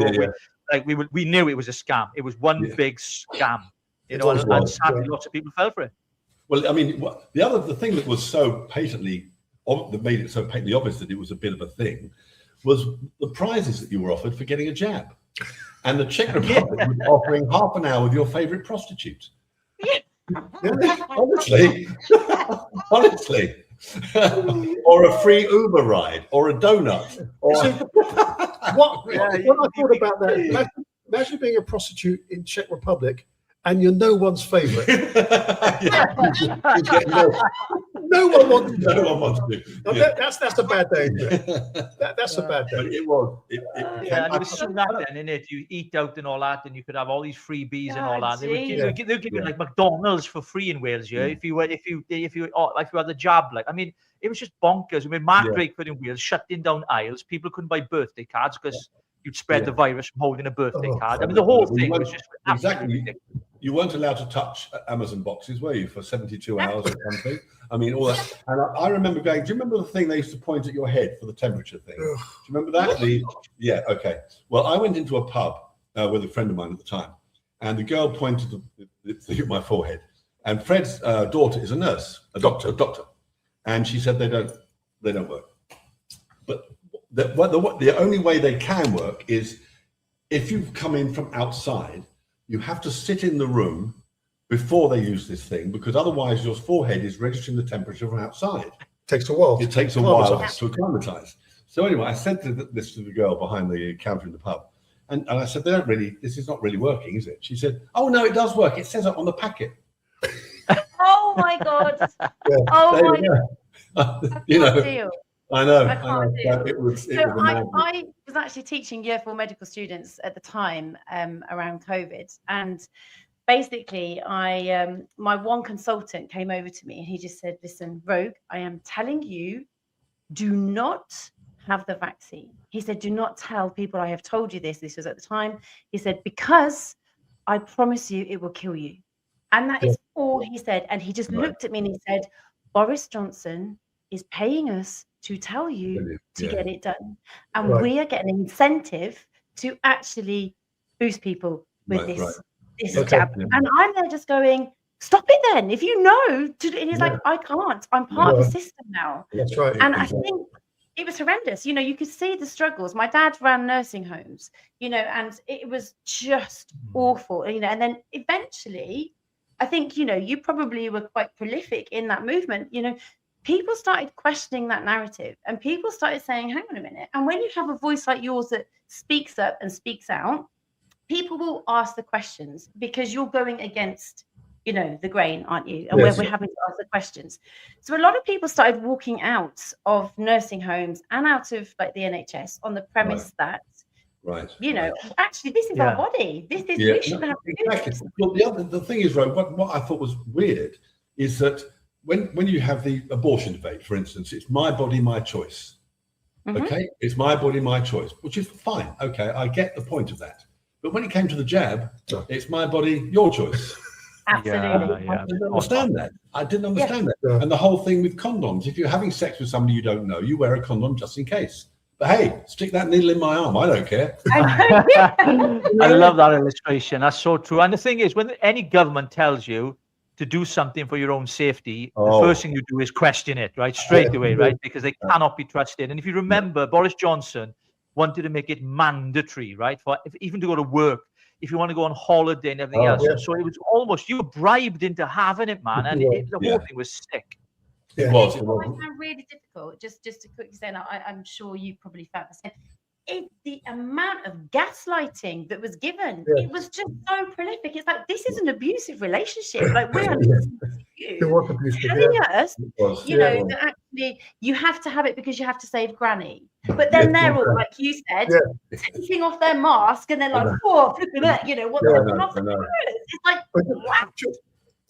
We knew it was a scam. It was one big scam. And sadly, lots of people fell for it. Well, I mean, the thing that was so patently, that made it so patently obvious that it was a bit of a thing, was the prizes that you were offered for getting a jab. And the Czech Republic was offering half an hour with your favourite prostitute. Honestly. Or a free Uber ride, or a donut. When I thought about that, imagine being a prostitute in Czech Republic and you're no one's favourite. No one wants to. That's a bad day. That's a bad day. But it was. And it was soon that then, in it. You eat out and all that, and you could have all these freebies and all that. They would give you like McDonald's for free in Wales, if you had the jab. Like, I mean, it was just bonkers. I mean, Mark Drakeford in Wales shutting down aisles. People couldn't buy birthday cards because you'd spread the virus from holding a birthday card. I mean, the whole thing was just absolutely ridiculous. You weren't allowed to touch Amazon boxes, were you, for 72 hours or something? I mean, all that. And I remember going, do you remember the thing they used to point at your head for the temperature thing? Do you remember that? Okay. Well, I went into a pub with a friend of mine at the time, and the girl pointed the thing at my forehead. And Fred's daughter is a nurse, a doctor. And she said they don't work. But the only way they can work is if you've come in from outside, you have to sit in the room before they use this thing, because otherwise your forehead is registering the temperature from outside. Takes a while. It takes a while to acclimatize. So anyway, I said this to the girl behind the counter in the pub, and I said, this is not really working, is it? She said, oh no, it does work. It says it on the packet. Oh my God. Oh my God. I know. It was I was actually teaching year 4 medical students at the time around COVID, and basically my one consultant came over to me and he just said, listen, Rogue, I am telling you, do not have the vaccine. He said, do not tell people I have told you this. This was at the time. He said, because I promise you it will kill you. And that is all he said. And he just looked at me and he said, Boris Johnson is paying us to tell you to get it done. And we are getting an incentive to actually boost people with this jab. And I'm there just going, stop it then. If you know, and he's like, I can't. I'm part of the system now. That's right. And I think it was horrendous. You know, you could see the struggles. My dad ran nursing homes, you know, and it was just awful, you know. And then eventually, I think, you know, you probably were quite prolific in that movement. You know, people started questioning that narrative and people started saying, hang on a minute. And when you have a voice like yours that speaks up and speaks out, people will ask the questions because you're going against, you know, the grain, aren't you? And we're having to ask the questions. So a lot of people started walking out of nursing homes and out of like the NHS on the premise that, you know, actually this is our body. This is we shouldn't have to do this. Well, the thing is, Ro, what I thought was weird is that when you have the abortion debate, for instance, it's my body, my choice. Okay, it's my body, my choice, which is fine. Okay, I get the point of that. But when it came to the jab, it's my body, your choice. Absolutely. I didn't understand that. I didn't understand that. And the whole thing with condoms, if you're having sex with somebody you don't know, you wear a condom just in case. But hey, stick that needle in my arm. I don't care. I love that illustration. That's so true. And the thing is, when any government tells you to do something for your own safety, the first thing you do is question it, right? Straight away, right? Because they cannot be trusted. And if you remember, Boris Johnson wanted to make it mandatory, right? For even to go to work, if you want to go on holiday and everything else. So it was almost, you were bribed into having it, man. And the whole thing was sick. It was. It always found really difficult. Just to quickly say, and I'm sure you probably found the same. The amount of gaslighting that was given, it was just so prolific. It's like, this is an abusive relationship. Like, we're telling us, you know, that actually you have to have it because you have to save Granny. But then they're all, like you said, taking off their mask and then like, oh, look at that, you know, what it's like, wow.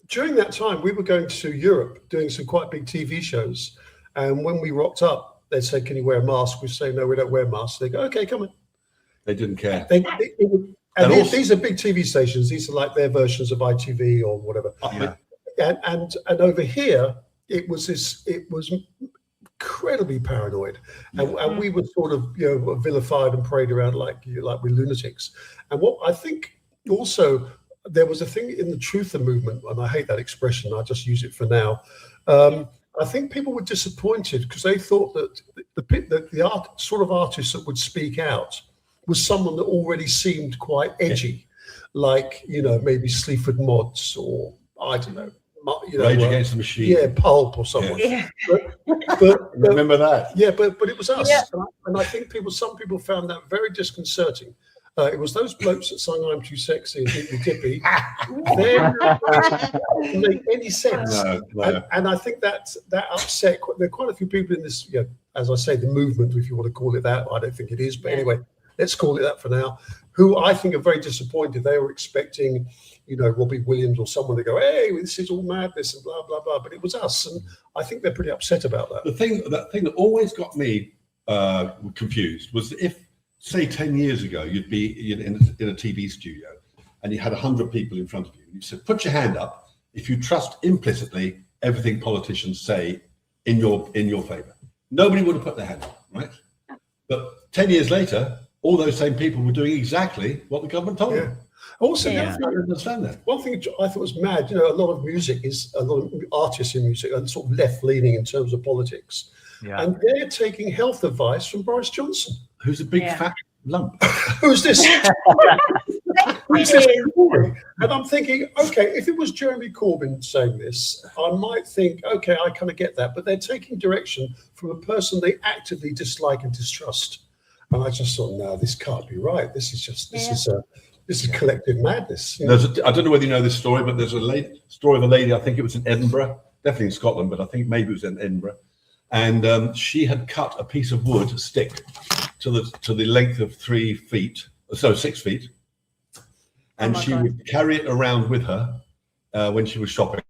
During that time, we were going to Europe doing some quite big TV shows. And when we rocked up, they'd say, can you wear a mask? We say, no, we don't wear masks. They go, okay, come on. They didn't care. These are big TV stations. These are like their versions of ITV or whatever. And over here, it was incredibly paranoid. And we were sort of, you know, vilified and parade around like we're lunatics. And what I think also, there was a thing in the truther movement, and I hate that expression, I just use it for now. I think people were disappointed because they thought that the sort of artist that would speak out was someone that already seemed quite edgy, like, you know, maybe Sleaford Mods or, I don't know, you know, Rage Against the Machine. Yeah, Pulp or someone. But remember that? Yeah, but it was us. And I think some people found that very disconcerting. It was those blokes that sung "I'm Too Sexy" and "Dippy Dippy." They didn't make any sense. No. And I think that upset. There are quite a few people in this, you know, as I say, the movement, if you want to call it that. I don't think it is, but anyway, let's call it that for now. Who I think are very disappointed. They were expecting, you know, Robbie Williams or someone to go, "Hey, this is all madness," and blah blah blah. But it was us, and I think they're pretty upset about that. The thing that always got me confused was if, say, 10 years ago, you'd be in a TV studio and you had 100 people in front of you. You said, put your hand up if you trust implicitly everything politicians say in your favor. Nobody would have put their hand up, right? But 10 years later, all those same people were doing exactly what the government told them. Also, I don't understand that. One thing I thought was mad, you know, a lot of artists in music are sort of left-leaning in terms of politics. And they're taking health advice from Boris Johnson. Who's a big fat lump? Who's this? And I'm thinking, okay, if it was Jeremy Corbyn saying this, I might think, okay, I kind of get that. But they're taking direction from a person they actively dislike and distrust. And I just thought, no, this can't be right. This is collective madness. You know? I don't know whether you know this story, but there's a story of a lady, I think it was in Edinburgh, definitely in Scotland, but I think maybe it was in Edinburgh. And she had cut a piece of wood, a stick, to the length of 3 feet, so 6 feet, and she would carry it around with her when she was shopping.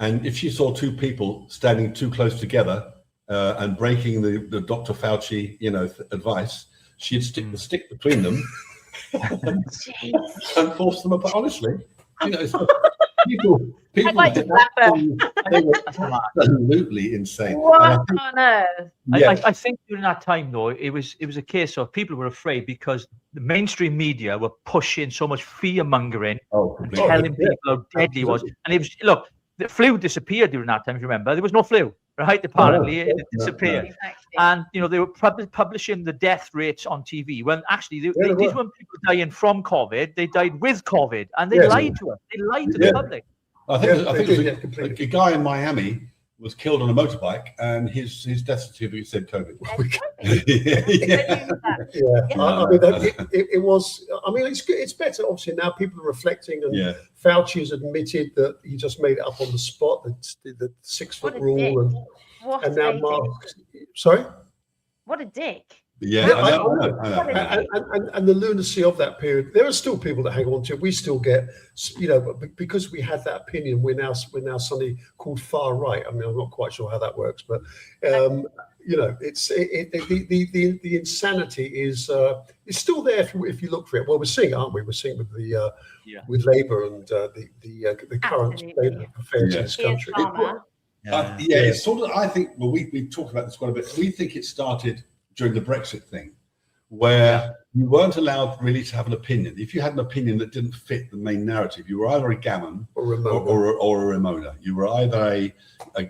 And if she saw 2 people standing too close together, and breaking the Dr. Fauci, advice, she'd stick the stick between them and force them apart. Honestly, people I'd like to slap her. they were absolutely insane. What And I think- on earth? I think during that time, though, it was a case of people were afraid because the mainstream media were pushing so much fear mongering and completely. telling people how deadly it was. And it was, look, the flu disappeared during that time. If you remember, there was no flu, right? Apparently, it disappeared. Exactly. And they were publishing the death rates on TV. When actually, these weren't people dying from COVID; they died with COVID, and they lied to us. They lied to the public. I think it was a guy in Miami was killed on a motorbike, and his death certificate said COVID. It was. I mean, it's better. Obviously, now people are reflecting, and Fauci has admitted that he just made it up on the spot. The 6 foot rule, and now masks. Sorry. What a dick. Yeah, I know. And the lunacy of that period. There are still people that hang on to it. We still get, because we had that opinion, we're now suddenly called far right. I mean, I'm not quite sure how that works, but it's the insanity is still there if you look for it. Well, we're seeing, aren't we? We're seeing with the with Labour and the current state of affairs in this country. It's sort of. I think. Well, we talked about this quite a bit. We think it started during the Brexit thing, where you weren't allowed really to have an opinion. If you had an opinion that didn't fit the main narrative, you were either a gammon or a Ramona. You were either a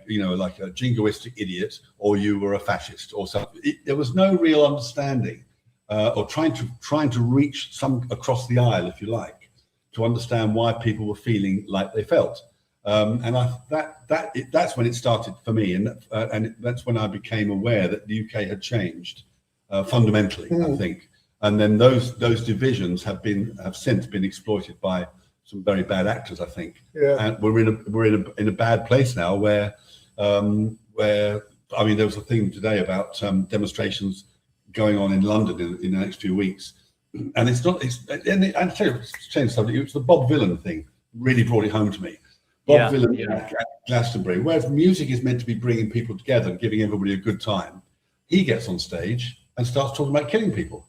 jingoistic idiot, or you were a fascist or something. There was no real understanding, or trying to reach some across the aisle, if you like, to understand why people were feeling like they felt. That's when it started for me, and that's when I became aware that the UK had changed fundamentally. I think, and then those divisions have since been exploited by some very bad actors. I think, and we're in a bad place now where I mean, there was a thing today about demonstrations going on in London in the next few weeks, and it's I'll tell you, change the subject. It was the Bob Dylan thing really brought it home to me. Bob Dylan at Glastonbury, whereas music is meant to be bringing people together and giving everybody a good time, he gets on stage and starts talking about killing people.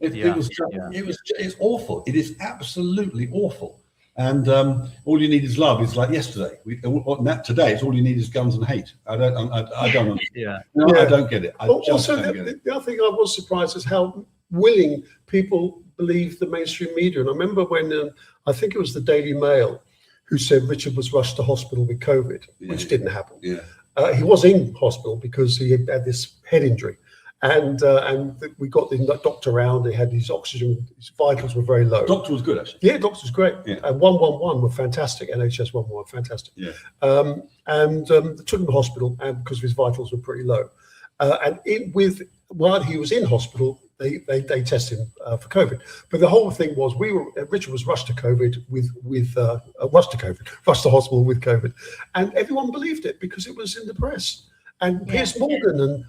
It's awful. It is absolutely awful. And all you need is love. It's like yesterday. Today, it's all you need is guns and hate. I don't understand. I don't get it. The other thing I was surprised is how willing people believe the mainstream media. And I remember when I think it was the Daily Mail who said Richard was rushed to hospital with COVID, which didn't happen. He was in hospital because he had this head injury. And we got the doctor around. They had his oxygen, his vitals were very low. Doctor was good, actually. Yeah, doctor was great. Yeah. And 111 were fantastic. NHS 111, fantastic. Yeah. They took him to hospital because his vitals were pretty low. While he was in hospital, they tested him for COVID. But the whole thing was Richard was rushed to COVID rushed to hospital with COVID, and everyone believed it because it was in the press. And Piers Morgan and.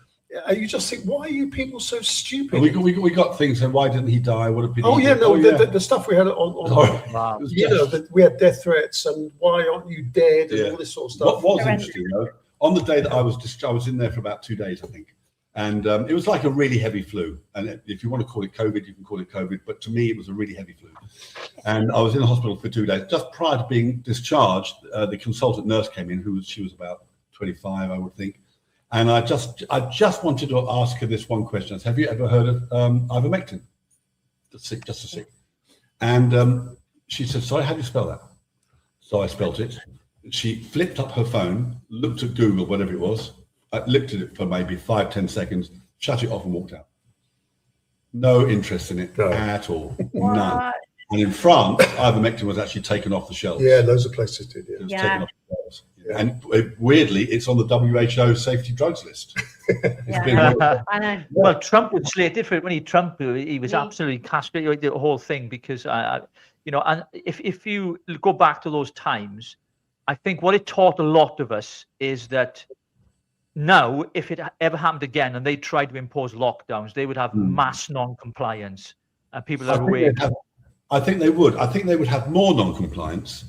You just think, why are you people so stupid? We got things, and why didn't he die? What have been? The stuff we had on we had death threats, and why aren't you dead, and all this sort of stuff. What was interesting though, on the day that I was in there for about 2 days, I think, and it was like a really heavy flu. And if you want to call it COVID, you can call it COVID, but to me, it was a really heavy flu. And I was in the hospital for 2 days. Just prior to being discharged, the consultant nurse came in, she was about 25, I would think. And I just wanted to ask her this one question. Have you ever heard of ivermectin? Just to see. And she said, sorry, how do you spell that? So I spelt it. She flipped up her phone, looked at Google, whatever it was, looked at it for maybe 5-10 seconds, shut it off and walked out. No interest in it at all. None. And in France, ivermectin was actually taken off the shelves. Yeah, loads of places did. It was taken off the shelves. And weirdly, it's on the WHO safety drugs list. I know. Well, Trump was slated for it when he was absolutely castrated, the whole thing, because and if you go back to those times, I think what it taught a lot of us is that now, if it ever happened again and they tried to impose lockdowns, they would have mass non-compliance, and people are aware. I think they would. I think they would have more non-compliance,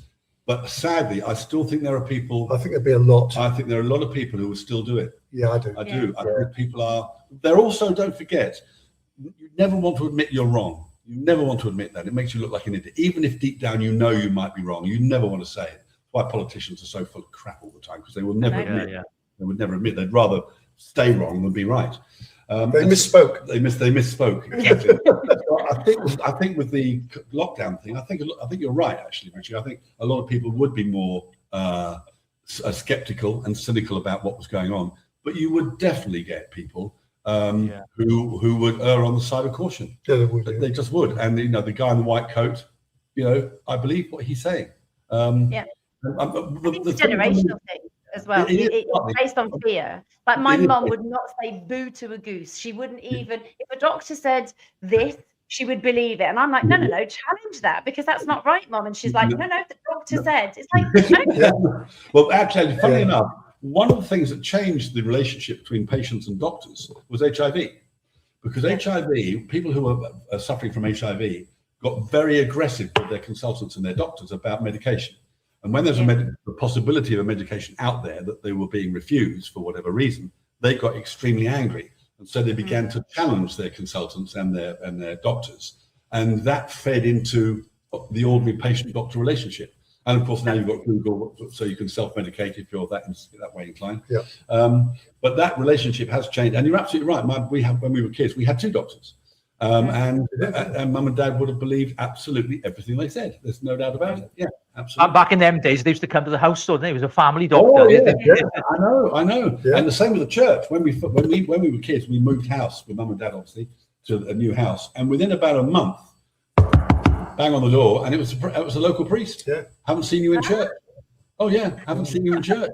But sadly, I still think there are people. I think there'd be a lot. I think there are a lot of people who will still do it. Yeah, I do. I do. I think people are. They're also, don't forget, you never want to admit you're wrong. You never want to admit that. It makes you look like an idiot. Even if deep down you know you might be wrong, you never want to say it. That's why politicians are so full of crap all the time, because they will never admit. They would never admit. They'd rather stay wrong than be right. They misspoke. They misspoke. Exactly. I think with the lockdown thing, I think you're right, actually, Richie. I think a lot of people would be more skeptical and cynical about what was going on, but you would definitely get people who would err on the side of caution. Yeah, they would. They just would. And the guy in the white coat, I believe what he's saying. I think it's a generational thing as well. It's based on fear. Like my mum would not say boo to a goose. She wouldn't even, if a doctor said this, she would believe it. And I'm like, no, challenge that, because that's not right, Mum. And she's like, no, the doctor said. It's like, no. Well, actually, funny enough, one of the things that changed the relationship between patients and doctors was HIV. Because HIV, people who are suffering from HIV got very aggressive with their consultants and their doctors about medication. And when there's a possibility of a medication out there that they were being refused for whatever reason, they got extremely angry. And so they began to challenge their consultants and their doctors. And that fed into the ordinary patient-doctor relationship. And of course, now you've got Google, so you can self-medicate if you're that way inclined. Yeah. But that relationship has changed. And you're absolutely right. When we were kids, we had two doctors. And Mum and Dad would have believed absolutely everything they said. There's no doubt about it. Yeah, absolutely. Back in them days, they used to come to the house, didn't they? It was a family doctor. Oh, yeah, I know. Yeah. And the same with the church. When we were kids, we moved house with Mum and Dad, obviously, to a new house. And within about a month, bang on the door, and it was a local priest. Yeah. Haven't seen you in church. Oh yeah, haven't seen you in church.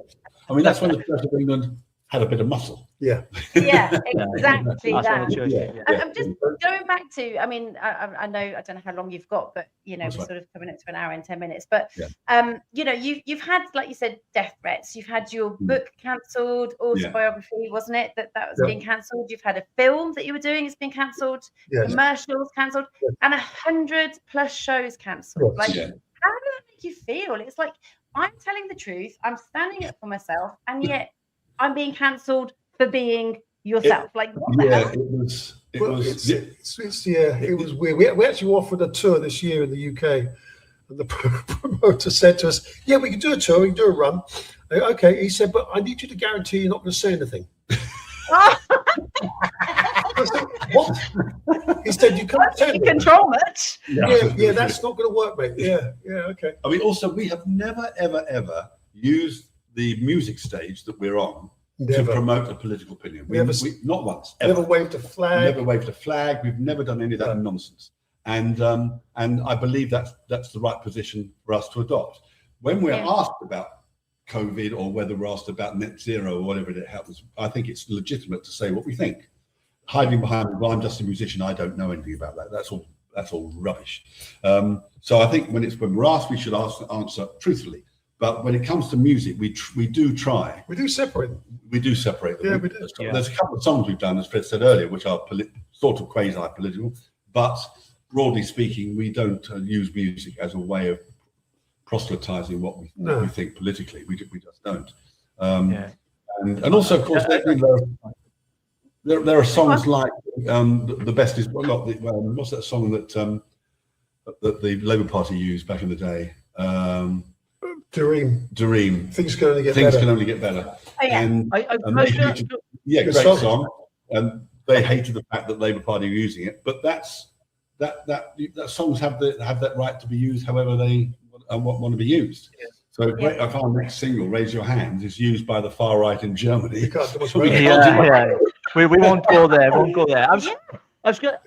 I mean, that's when the Church of England had a bit of muscle. Yeah. Yeah, exactly that. Yeah. I'm just going back to, I mean, I know, I don't know how long you've got, but we're sort of coming up to an hour and 10 minutes. But you've had, like you said, death threats. You've had your book cancelled, autobiography, wasn't it? That was being cancelled. You've had a film that you were doing, it's been cancelled. Commercials cancelled, and 100+ shows cancelled. Like, how did that make you feel? It's like, I'm telling the truth, I'm standing up for myself, and yet I'm being cancelled for being yourself. Like, what the hell? It was weird. We actually offered a tour this year in the UK, and the promoter said to us, "Yeah, we can do a tour, we can do a run." Okay, he said, "But I need you to guarantee you're not going to say anything." I said, "What?" He said, "You can't tell me." Control much. Yeah, that's not going to work, mate. Yeah, okay. I mean, also, we have never, ever used the music stage that we're on to promote a political opinion. We not once. Ever. Never waved a flag. Never waved a flag. We've never done any of that nonsense. And I believe that's the right position for us to adopt. When we're asked about COVID, or whether we're asked about net zero or whatever it happens, I think it's legitimate to say what we think. Hiding behind, well, I'm just a musician, I don't know anything about that. That's all rubbish. So I think when we're asked, we should answer truthfully. But when it comes to music, we do try. We do separate them. We do separate them. Yeah, we do. There's a couple of songs we've done, as Fred said earlier, which are sort of quasi-political. But broadly speaking, we don't use music as a way of proselytizing what we think politically. We just don't. And also, of course, there are songs like "The Best Is." What's that song that the Labour Party used back in the day? Dream. Things can only get better. Oh, yeah. And great song. And they hated the fact that Labour Party were using it. But that songs have that right to be used however they want to be used. Yeah. So if our next single, "Raise Your Hands," is used by the far right in Germany, we won't go there.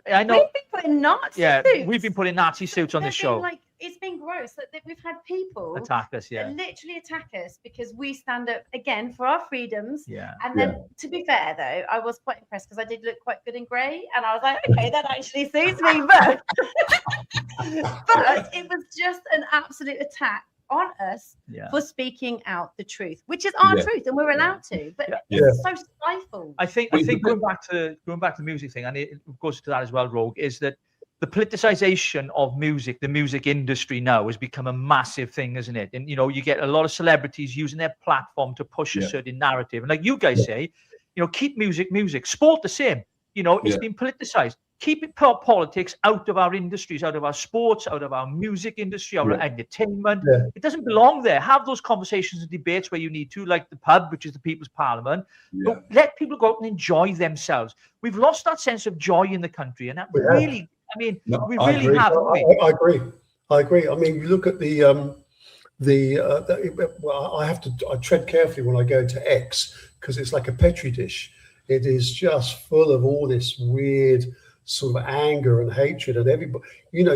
I know. We've been putting Nazi suits. We've been putting Nazi suits on this show. Like, it's been gross that we've had people attack us, literally attack us because we stand up again for our freedoms. And then, to be fair though, I was quite impressed because I did look quite good in grey, and I was like, okay, that actually suits me. But it was just an absolute attack on us for speaking out the truth, which is our truth, and we're allowed to. But it's so stifled. I think going back to the music thing, and it goes to that as well, Rogue, is that the politicization of music, the music industry now has become a massive thing, isn't it? And, you know, you get a lot of celebrities using their platform to push a certain narrative. And like you guys say, you know, keep music, sport the same. You know, it's been politicized. Keep it politics out of our industries, out of our sports, out of our music industry, our entertainment. It doesn't belong there. Have those conversations and debates where you need to, like the pub, which is the People's Parliament. But let people go out and enjoy themselves. We've lost that sense of joy in the country, and that really, I mean, we really have. I agree. I mean, you look at well, I tread carefully when I go to X because it's like a petri dish. It is just full of all this weird sort of anger and hatred, and everybody, you know,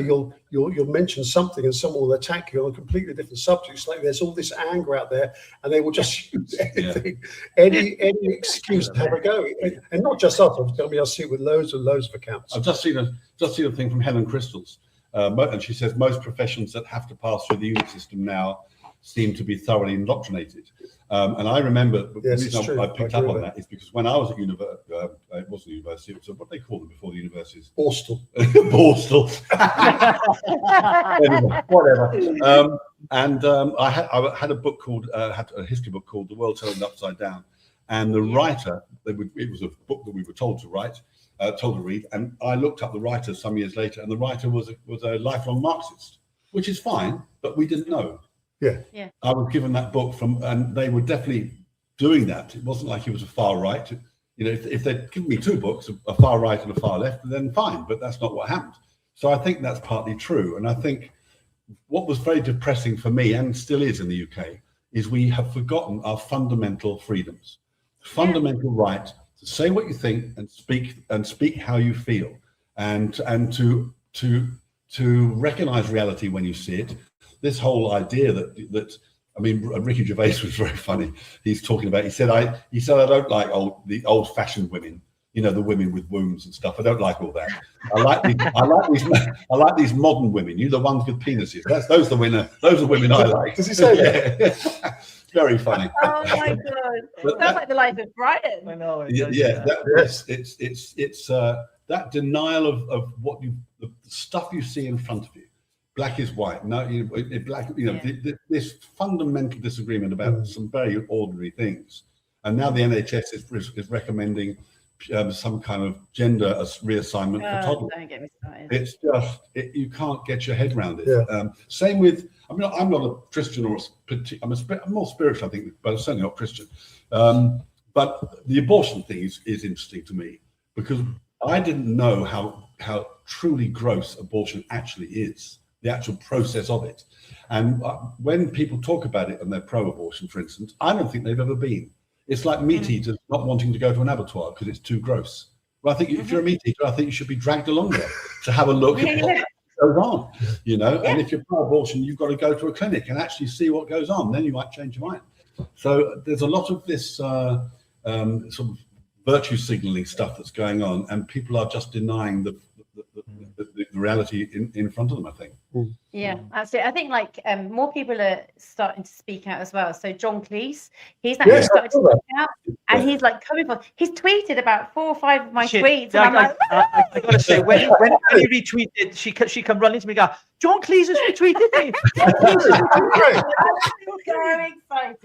you'll mention something and someone will attack you on a completely different subject. It's like there's all this anger out there, and they will just use anything, any excuse to have a go, and not just us. I see it with loads of accounts. I've just seen a thing from Helen Crystals, and she says most professions that have to pass through the unit system now seem to be thoroughly indoctrinated. And I remember the reason I picked up on that is because when I was at university, it wasn't university, it was what they call them before the universities. Borstal. Borstal. Anyway, whatever. I had a book called, had a history book called The World Turned Upside Down. And the writer, it was a book that we were told to write, told to read. And I looked up the writer some years later, and the writer was a lifelong Marxist, which is fine, but we didn't know. Yeah. I was given that book and they were definitely doing that. It wasn't like he was a far right. You know, if they'd given me two books, a far right and a far left, then fine. But that's not what happened. So I think that's partly true. And I think what was very depressing for me, and still is in the UK, is we have forgotten our fundamental freedoms, fundamental right to say what you think and speak how you feel, and to recognize reality when you see it. This whole idea that I mean, Ricky Gervais was very funny. He's talking about. He said I don't like the old-fashioned women. You know, the women with wombs and stuff. I don't like all that. I like these modern women. You, the ones with penises. Those are the women I like. Does he say that? Yeah. Very funny. Oh my god! Sounds like the life of Brian. I know. It's that denial of what the stuff you see in front of you. Black is white. No, black. You know, this fundamental disagreement about some very ordinary things, and now the NHS is recommending some kind of gender reassignment for toddlers. Don't get me started. It's just you can't get your head around it. Yeah. Same with. I mean, I'm not a Christian or I'm more spiritual, I think, but I'm certainly not Christian. But the abortion thing is interesting to me because I didn't know how truly gross abortion actually is. The actual process of it. And when people talk about it and they're pro-abortion, for instance, I don't think they've ever been. It's like meat eaters not wanting to go to an abattoir because it's too gross. Well, I think if you're a meat eater, I think you should be dragged along there to have a look at what goes on, you know. And if you're pro-abortion, you've got to go to a clinic and actually see what goes on. Then you might change your mind. So there's a lot of this sort of virtue signaling stuff that's going on, and people are just denying the reality in front of them, I think. Yeah, absolutely. I think like more people are starting to speak out as well. So John Cleese, he's actually started to speak out, and he's like coming for. He's tweeted about 4 or 5 of my tweets, and I'm like, I gotta say, when he retweeted, she come running to me, and go, John Cleese has retweeted me. I'm so excited.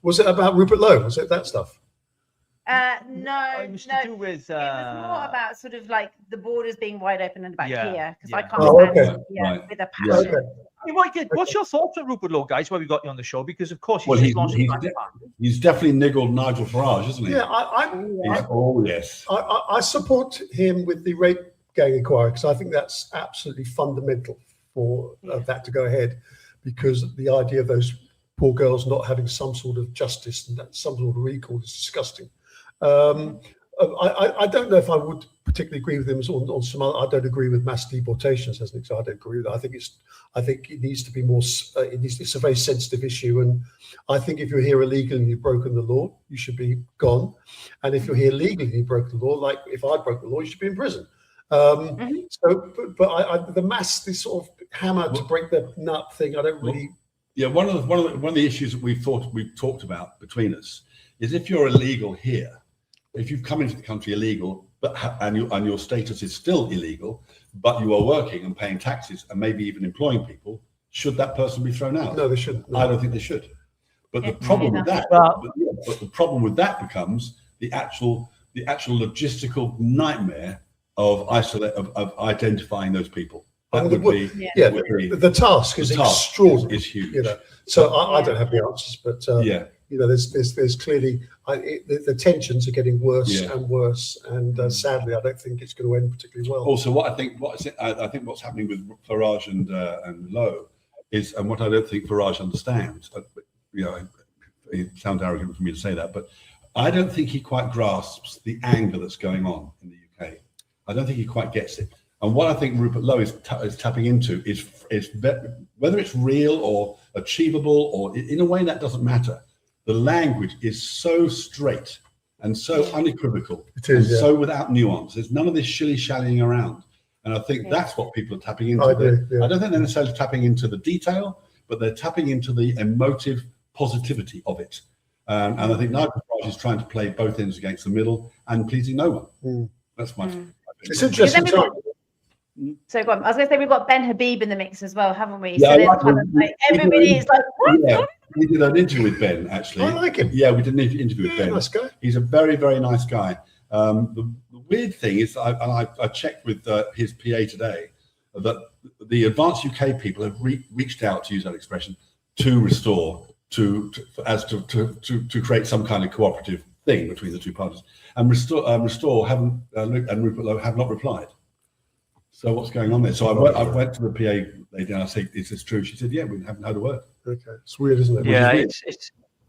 Was it about Rupert Lowe? Was it that stuff? No, it was no. to do with, it was more about sort of like the borders being wide open and about here because I can't stand with a passion. Hey, what's your thoughts on Rupert Lowe, guys? Why we got you on the show? Because of course he's definitely niggled Nigel Farage, isn't he? Yeah, I support him with the rape gang inquiry because I think that's absolutely fundamental for that to go ahead, because the idea of those poor girls not having some sort of justice and some sort of recall is disgusting. I don't know if I would particularly agree with him on some other. I don't agree with mass deportations as an example. I don't agree with that. I think it needs to be more. It's a very sensitive issue, and I think if you're here illegally and you've broken the law, you should be gone. And if you're here legally and you broke the law, like if I broke the law, you should be in prison. So, but this sort of hammer to break the nut thing, I don't really. Yeah, one of the issues that we've talked about between us is if you're illegal here, if you've come into the country illegal, and your status is still illegal, but you are working and paying taxes and maybe even employing people, should that person be thrown out? No, they shouldn't. No. I don't think they should. But the problem with that, but the problem with that becomes the actual logistical nightmare of identifying those people. That would be the task is extraordinary. Is huge. You know, so I don't have the answers, but you know, there's clearly the tensions are getting worse and worse, and sadly, I don't think it's going to end particularly well. Also, I think what's happening with Farage and Lowe is, and what I don't think Farage understands. You know, it sounds arrogant for me to say that, but I don't think he quite grasps the anger that's going on in the UK. I don't think he quite gets it. And what I think Rupert Lowe is tapping into is whether it's real or achievable, or in a way that doesn't matter. The language is so straight and so unequivocal, so without nuance. There's none of this shilly-shallying around. And I think that's what people are tapping into. I don't think they're necessarily tapping into the detail, but they're tapping into the emotive positivity of it. And I think Nigel Farage is trying to play both ends against the middle and pleasing no one. That's my It's interesting. So go on. I was going to say we've got Ben Habib in the mix as well, haven't we? Yeah, so there's kind of like everybody is like, what? Yeah, we did an interview with Ben, actually. I like him. Yeah, we did an interview with Ben. Nice guy. He's a very, very nice guy. The weird thing is, I checked with his PA today, that the Advanced UK people have reached out, to use that expression, to Restore, to create some kind of cooperative thing between the two parties. And Restore haven't, and Rupert Lowe have not replied. So what's going on there? So I went to the PA lady and I said, "Is this true?" She said, "Yeah, we haven't heard a word." Okay, it's weird, isn't it? Yeah,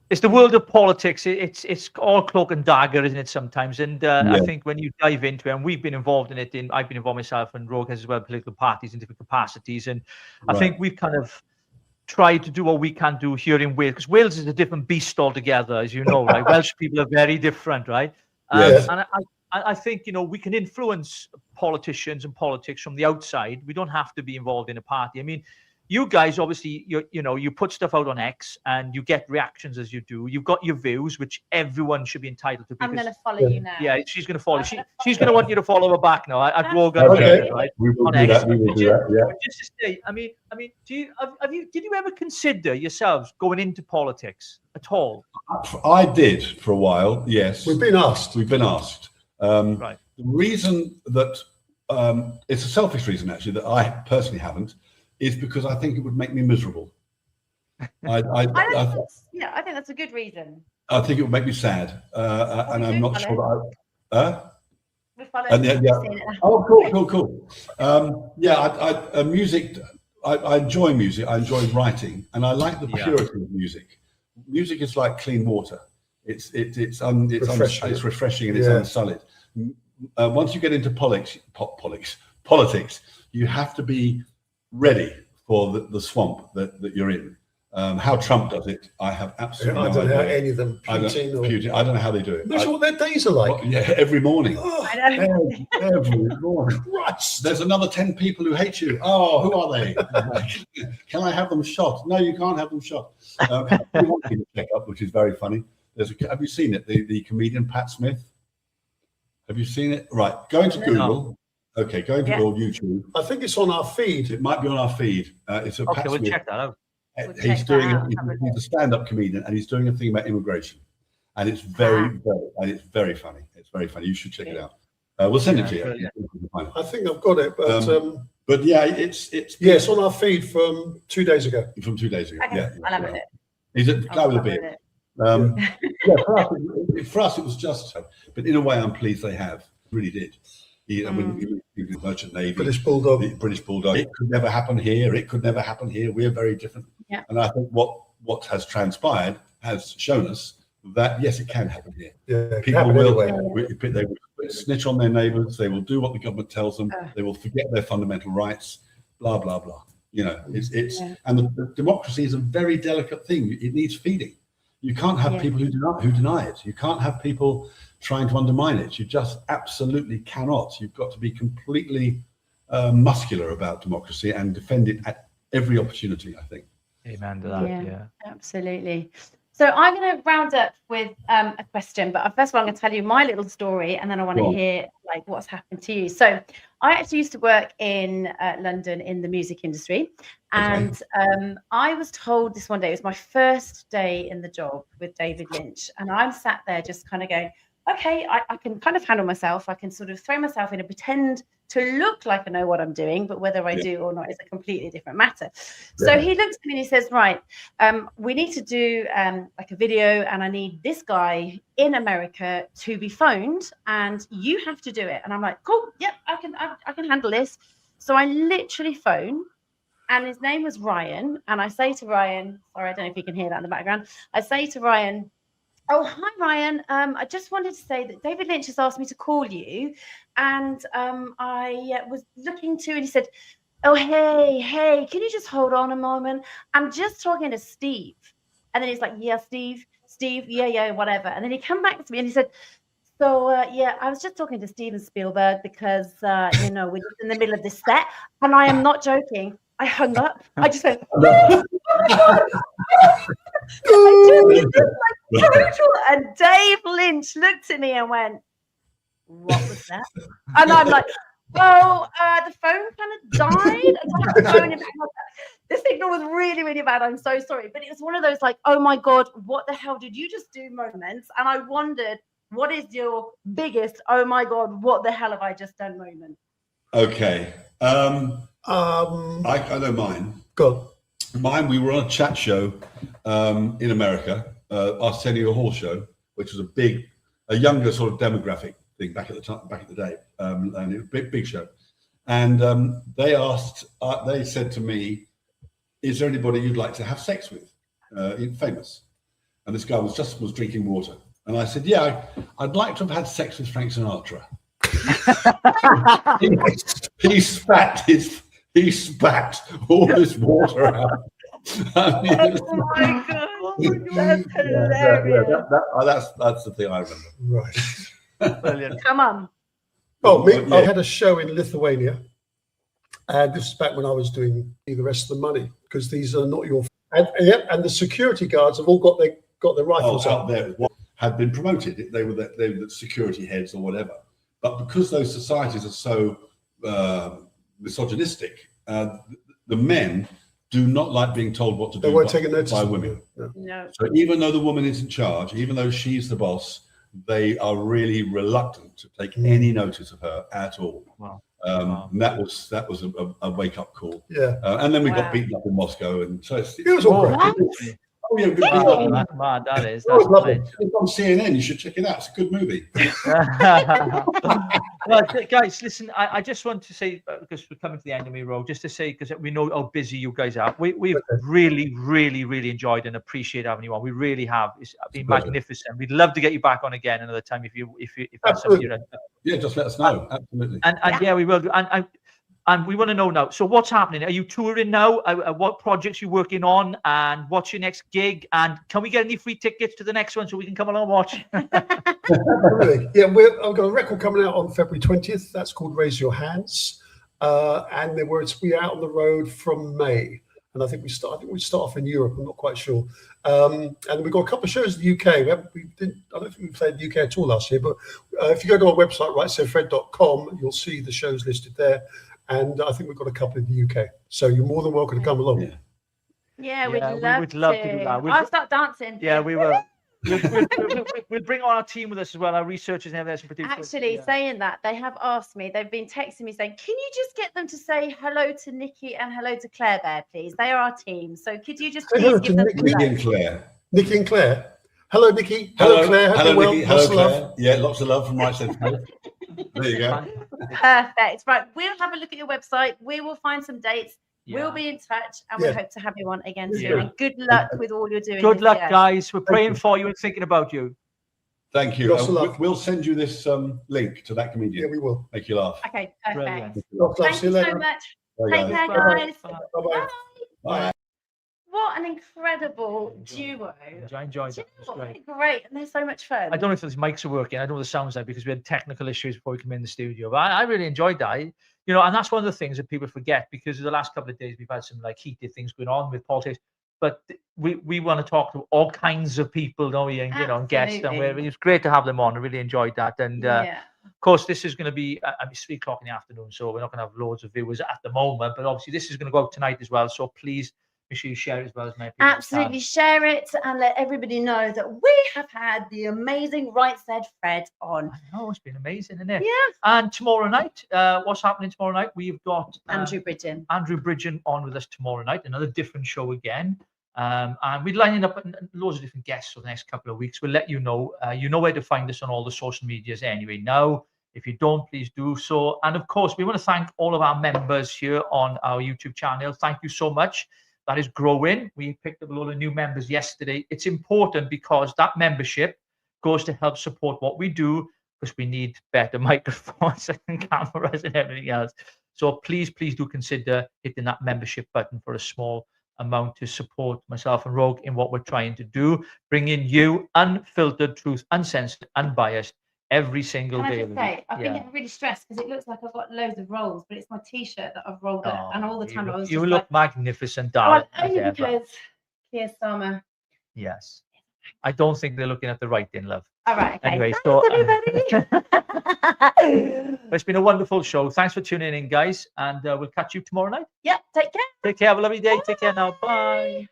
it's the world of politics. It's all cloak and dagger, isn't it? Sometimes, and I think when you dive into it, and we've been involved in it. I've been involved myself, and Rogue has as well, political parties in different capacities, and I think we've kind of tried to do what we can do here in Wales, because Wales is a different beast altogether, as you know, right? Welsh people are very different, right? And I think, you know, we can influence politicians and politics from the outside. We don't have to be involved in a party. I mean, you guys, obviously, you put stuff out on X and you get reactions as you do. You've got your views, which everyone should be entitled to. I'm going to follow you now. Yeah, she's going to follow. She's going to want you to follow her back now. I'd roll right? We will do that. We will do that. Yeah. Just to say, I mean, did you ever consider yourselves going into politics at all? I did for a while. Yes, we've been asked. Right. The reason that it's a selfish reason, actually, that I personally haven't, is because I think it would make me miserable. I think that's a good reason. I think it would make me sad, and I'm not sure that We follow. Oh, cool. Music. I enjoy music. I enjoy writing, and I like the purity of music. Music is like clean water. It's refreshing and it's unsullied. Once you get into politics, you have to be ready for the swamp that you're in. How Trump does it, I have absolutely no idea. I don't know how any of them, Putin, I don't know how they do it. That's what their days are like. Every morning. Oh, I know. Every morning. There's another 10 people who hate you. Oh, who are they? Can I have them shot? No, you can't have them shot. We want to check up, which is very funny. Have you seen it? The comedian Pat Smith. Have you seen it? Right. Go into Google. No. Okay, go into YouTube. I think it's on our feed. It might be on our feed. It's a Pat we'll Smith. check that out. He's a stand-up comedian, and he's doing a thing about immigration, and it's very funny. It's very funny. You should check it out. We'll send it to you. I think I've got it, but yeah, it's on our feed from 2 days ago. From 2 days ago. Okay, I'll have it. He's a guy with a beard. For us, it was just, but in a way, I'm pleased they have. Really did. He was Merchant Navy, British Bulldog. It could never happen here. We're very different. Yeah. And I think what has transpired has shown us that yes, it can happen here. Yeah, people will. They will snitch on their neighbours. They will do what the government tells them. They will forget their fundamental rights. Blah blah blah. You know, and the democracy is a very delicate thing. It needs feeding. You can't have people who deny it. You can't have people trying to undermine it. You just absolutely cannot. You've got to be completely muscular about democracy and defend it at every opportunity, I think. Amen to that. Yeah, absolutely. So I'm going to round up with a question, but first of all, I'm going to tell you my little story, and then I want to hear like what's happened to you. So I actually used to work in London in the music industry, and I was told this one day, it was my first day in the job with David Lynch, and I'm sat there just kind of going, okay, I can kind of handle myself. I can sort of throw myself in and pretend to look like I know what I'm doing, but whether I do or not is a completely different matter. So he looks at me and he says, right, we need to do like a video, and I need this guy in America to be phoned, and you have to do it. And I'm like, cool, yep, I can handle this. So I literally phone, and his name was Ryan. And I say to Ryan, sorry, I don't know if you can hear that in the background. I say to Ryan, oh, hi, Ryan. I just wanted to say that David Lynch has asked me to call you. And I was looking to, and he said, oh, hey, can you just hold on a moment? I'm just talking to Steve. And then he's like, yeah, Steve, yeah, whatever. And then he came back to me and he said, so, yeah, I was just talking to Steven Spielberg because, you know, we're just in the middle of this set. And I am not joking. I hung up. I just went, and Dave Lynch looked at me and went, what was that? And I'm like, oh, the phone kind of died. The signal was really, really bad. I'm so sorry. But it was one of those like, oh my God, what the hell did you just do moments? And I wondered, what is your biggest, oh my God, what the hell have I just done moment? Okay. I know mine. Go. Mine, we were on a chat show in America, Arsenio Hall show, which was a younger sort of demographic thing back at the day, and it was a big show. And they said to me, "Is there anybody you'd like to have sex with, famous?" And this guy was drinking water, and I said, "Yeah, I'd like to have had sex with Frank Sinatra." He spat all this water out. I mean, oh my God, that's the thing I remember. Right. Brilliant. Come on. Oh, I had a show in Lithuania, and this is back when I was doing The Rest of the Money, because these are not your. And the security guards have all got their rifles out there. What had been promoted? They were the security heads or whatever. But because those societies are so misogynistic, the men do not like being told what to do by women. No. So even though the woman is in charge, even though she's the boss, they are really reluctant to take any notice of her at all. Wow. And that was a wake up call. Yeah. And then we got beaten up in Moscow, and so it was all great. Oh, yeah, that is. It's on CNN. You should check it out. It's a good movie. Well, guys, listen. I just want to say, because we're coming to the end of my road, just to say, because we know how busy you guys are. We've really, really, really enjoyed and appreciate having you on. We really have. It's been magnificent. We'd love to get you back on again another time if that's something you're into. Yeah, just let us know. Absolutely. And yeah, we will do. And we want to know now. So what's happening? Are you touring now? What projects are you working on? And what's your next gig? And can we get any free tickets to the next one so we can come along and watch? Yeah, I've got a record coming out on February 20th. That's called Raise Your Hands. And we're out on the road from May. And I think we start off in Europe. I'm not quite sure. And we've got a couple of shows in the UK. I don't think we played the UK at all last year. But if you go to our website, rightsofred.com, you'll see the shows listed there. And I think we've got a couple in the UK. So you're more than welcome to come along. Yeah, we'd love to do that. I'll start dancing. Yeah, we will. We'll bring on our team with us as well, our researchers and everything. Actually, saying that, they have asked me, they've been texting me saying, can you just get them to say hello to Nikki and hello to Claire Bear, please? They are our team. So could you just please give them Nikki and Claire. Nikki and Claire. Hello, Nikki. Hello, Claire. Hello, Nikki. Hello, Claire. Yeah, lots of love from my side. There you go. Perfect. Right. We'll have a look at your website. We will find some dates. We'll be in touch, and we hope to have you on again soon. And good luck with all you're doing. Good luck, guys. We're praying for you and thinking about you. Thank you. We'll send you this link to that comedian. Yeah, we will. Make you laugh. Okay, perfect. Thank you so much. Bye, Take care, guys. Bye-bye. Bye. What an incredible duo. I enjoyed it. It was Great. And they're so much fun. I don't know if these mics are working. I don't know what the sound's like because we had technical issues before we came in the studio. But I really enjoyed that. And that's one of the things that people forget because the last couple of days we've had some like heated ththings going on with politics. but we want to talk to all kinds of people, don't we? And and guests, and Absolutely. it's great to have them on. I really enjoyed that, and Yeah. of course, this is going to be, I mean, 3 o'clock in the afternoon, so we're not going to have loads of viewers at the moment, but obviously this is going to go out tonight as well. So please make sure you share it as well as many people as you Absolutely can. share it and let everybody know that we have had the amazing Right Said Fred on. I know, it's been amazing, isn't it? Yeah. And tomorrow night, what's happening tomorrow night? We've got Andrew Bridgen. Andrew Bridgen on with us tomorrow night, another different show again. And we're lining up loads of different guests for the next couple of weeks. We'll let you know. You know where to find us on all the social medias anyway. Now, if you don't, please do so. And of course, we want to thank all of our members here on our YouTube channel. Thank you so much. That is growing. We picked up a lot of new members yesterday. It's important because that membership goes to help support what we do, because we need better microphones and cameras and everything else. So please do consider hitting that membership button for a small amount to support myself and Rogue in what we're trying to do, bringing you unfiltered truth, uncensored, unbiased every single day. Can I just say, I've been getting really stressed because it looks like I've got loads of rolls, but it's my t-shirt that I've rolled up, and all the time I was you just look like, magnificent, darling. only because Keir Starmer. Yes. I don't think they're looking at the right thing, love. All right. Okay. Anyway, Thanks, everybody. It's been a wonderful show. Thanks for tuning in, guys, and we'll catch you tomorrow night. Yeah. Take care. Take care. Have a lovely day. Take care now. Bye.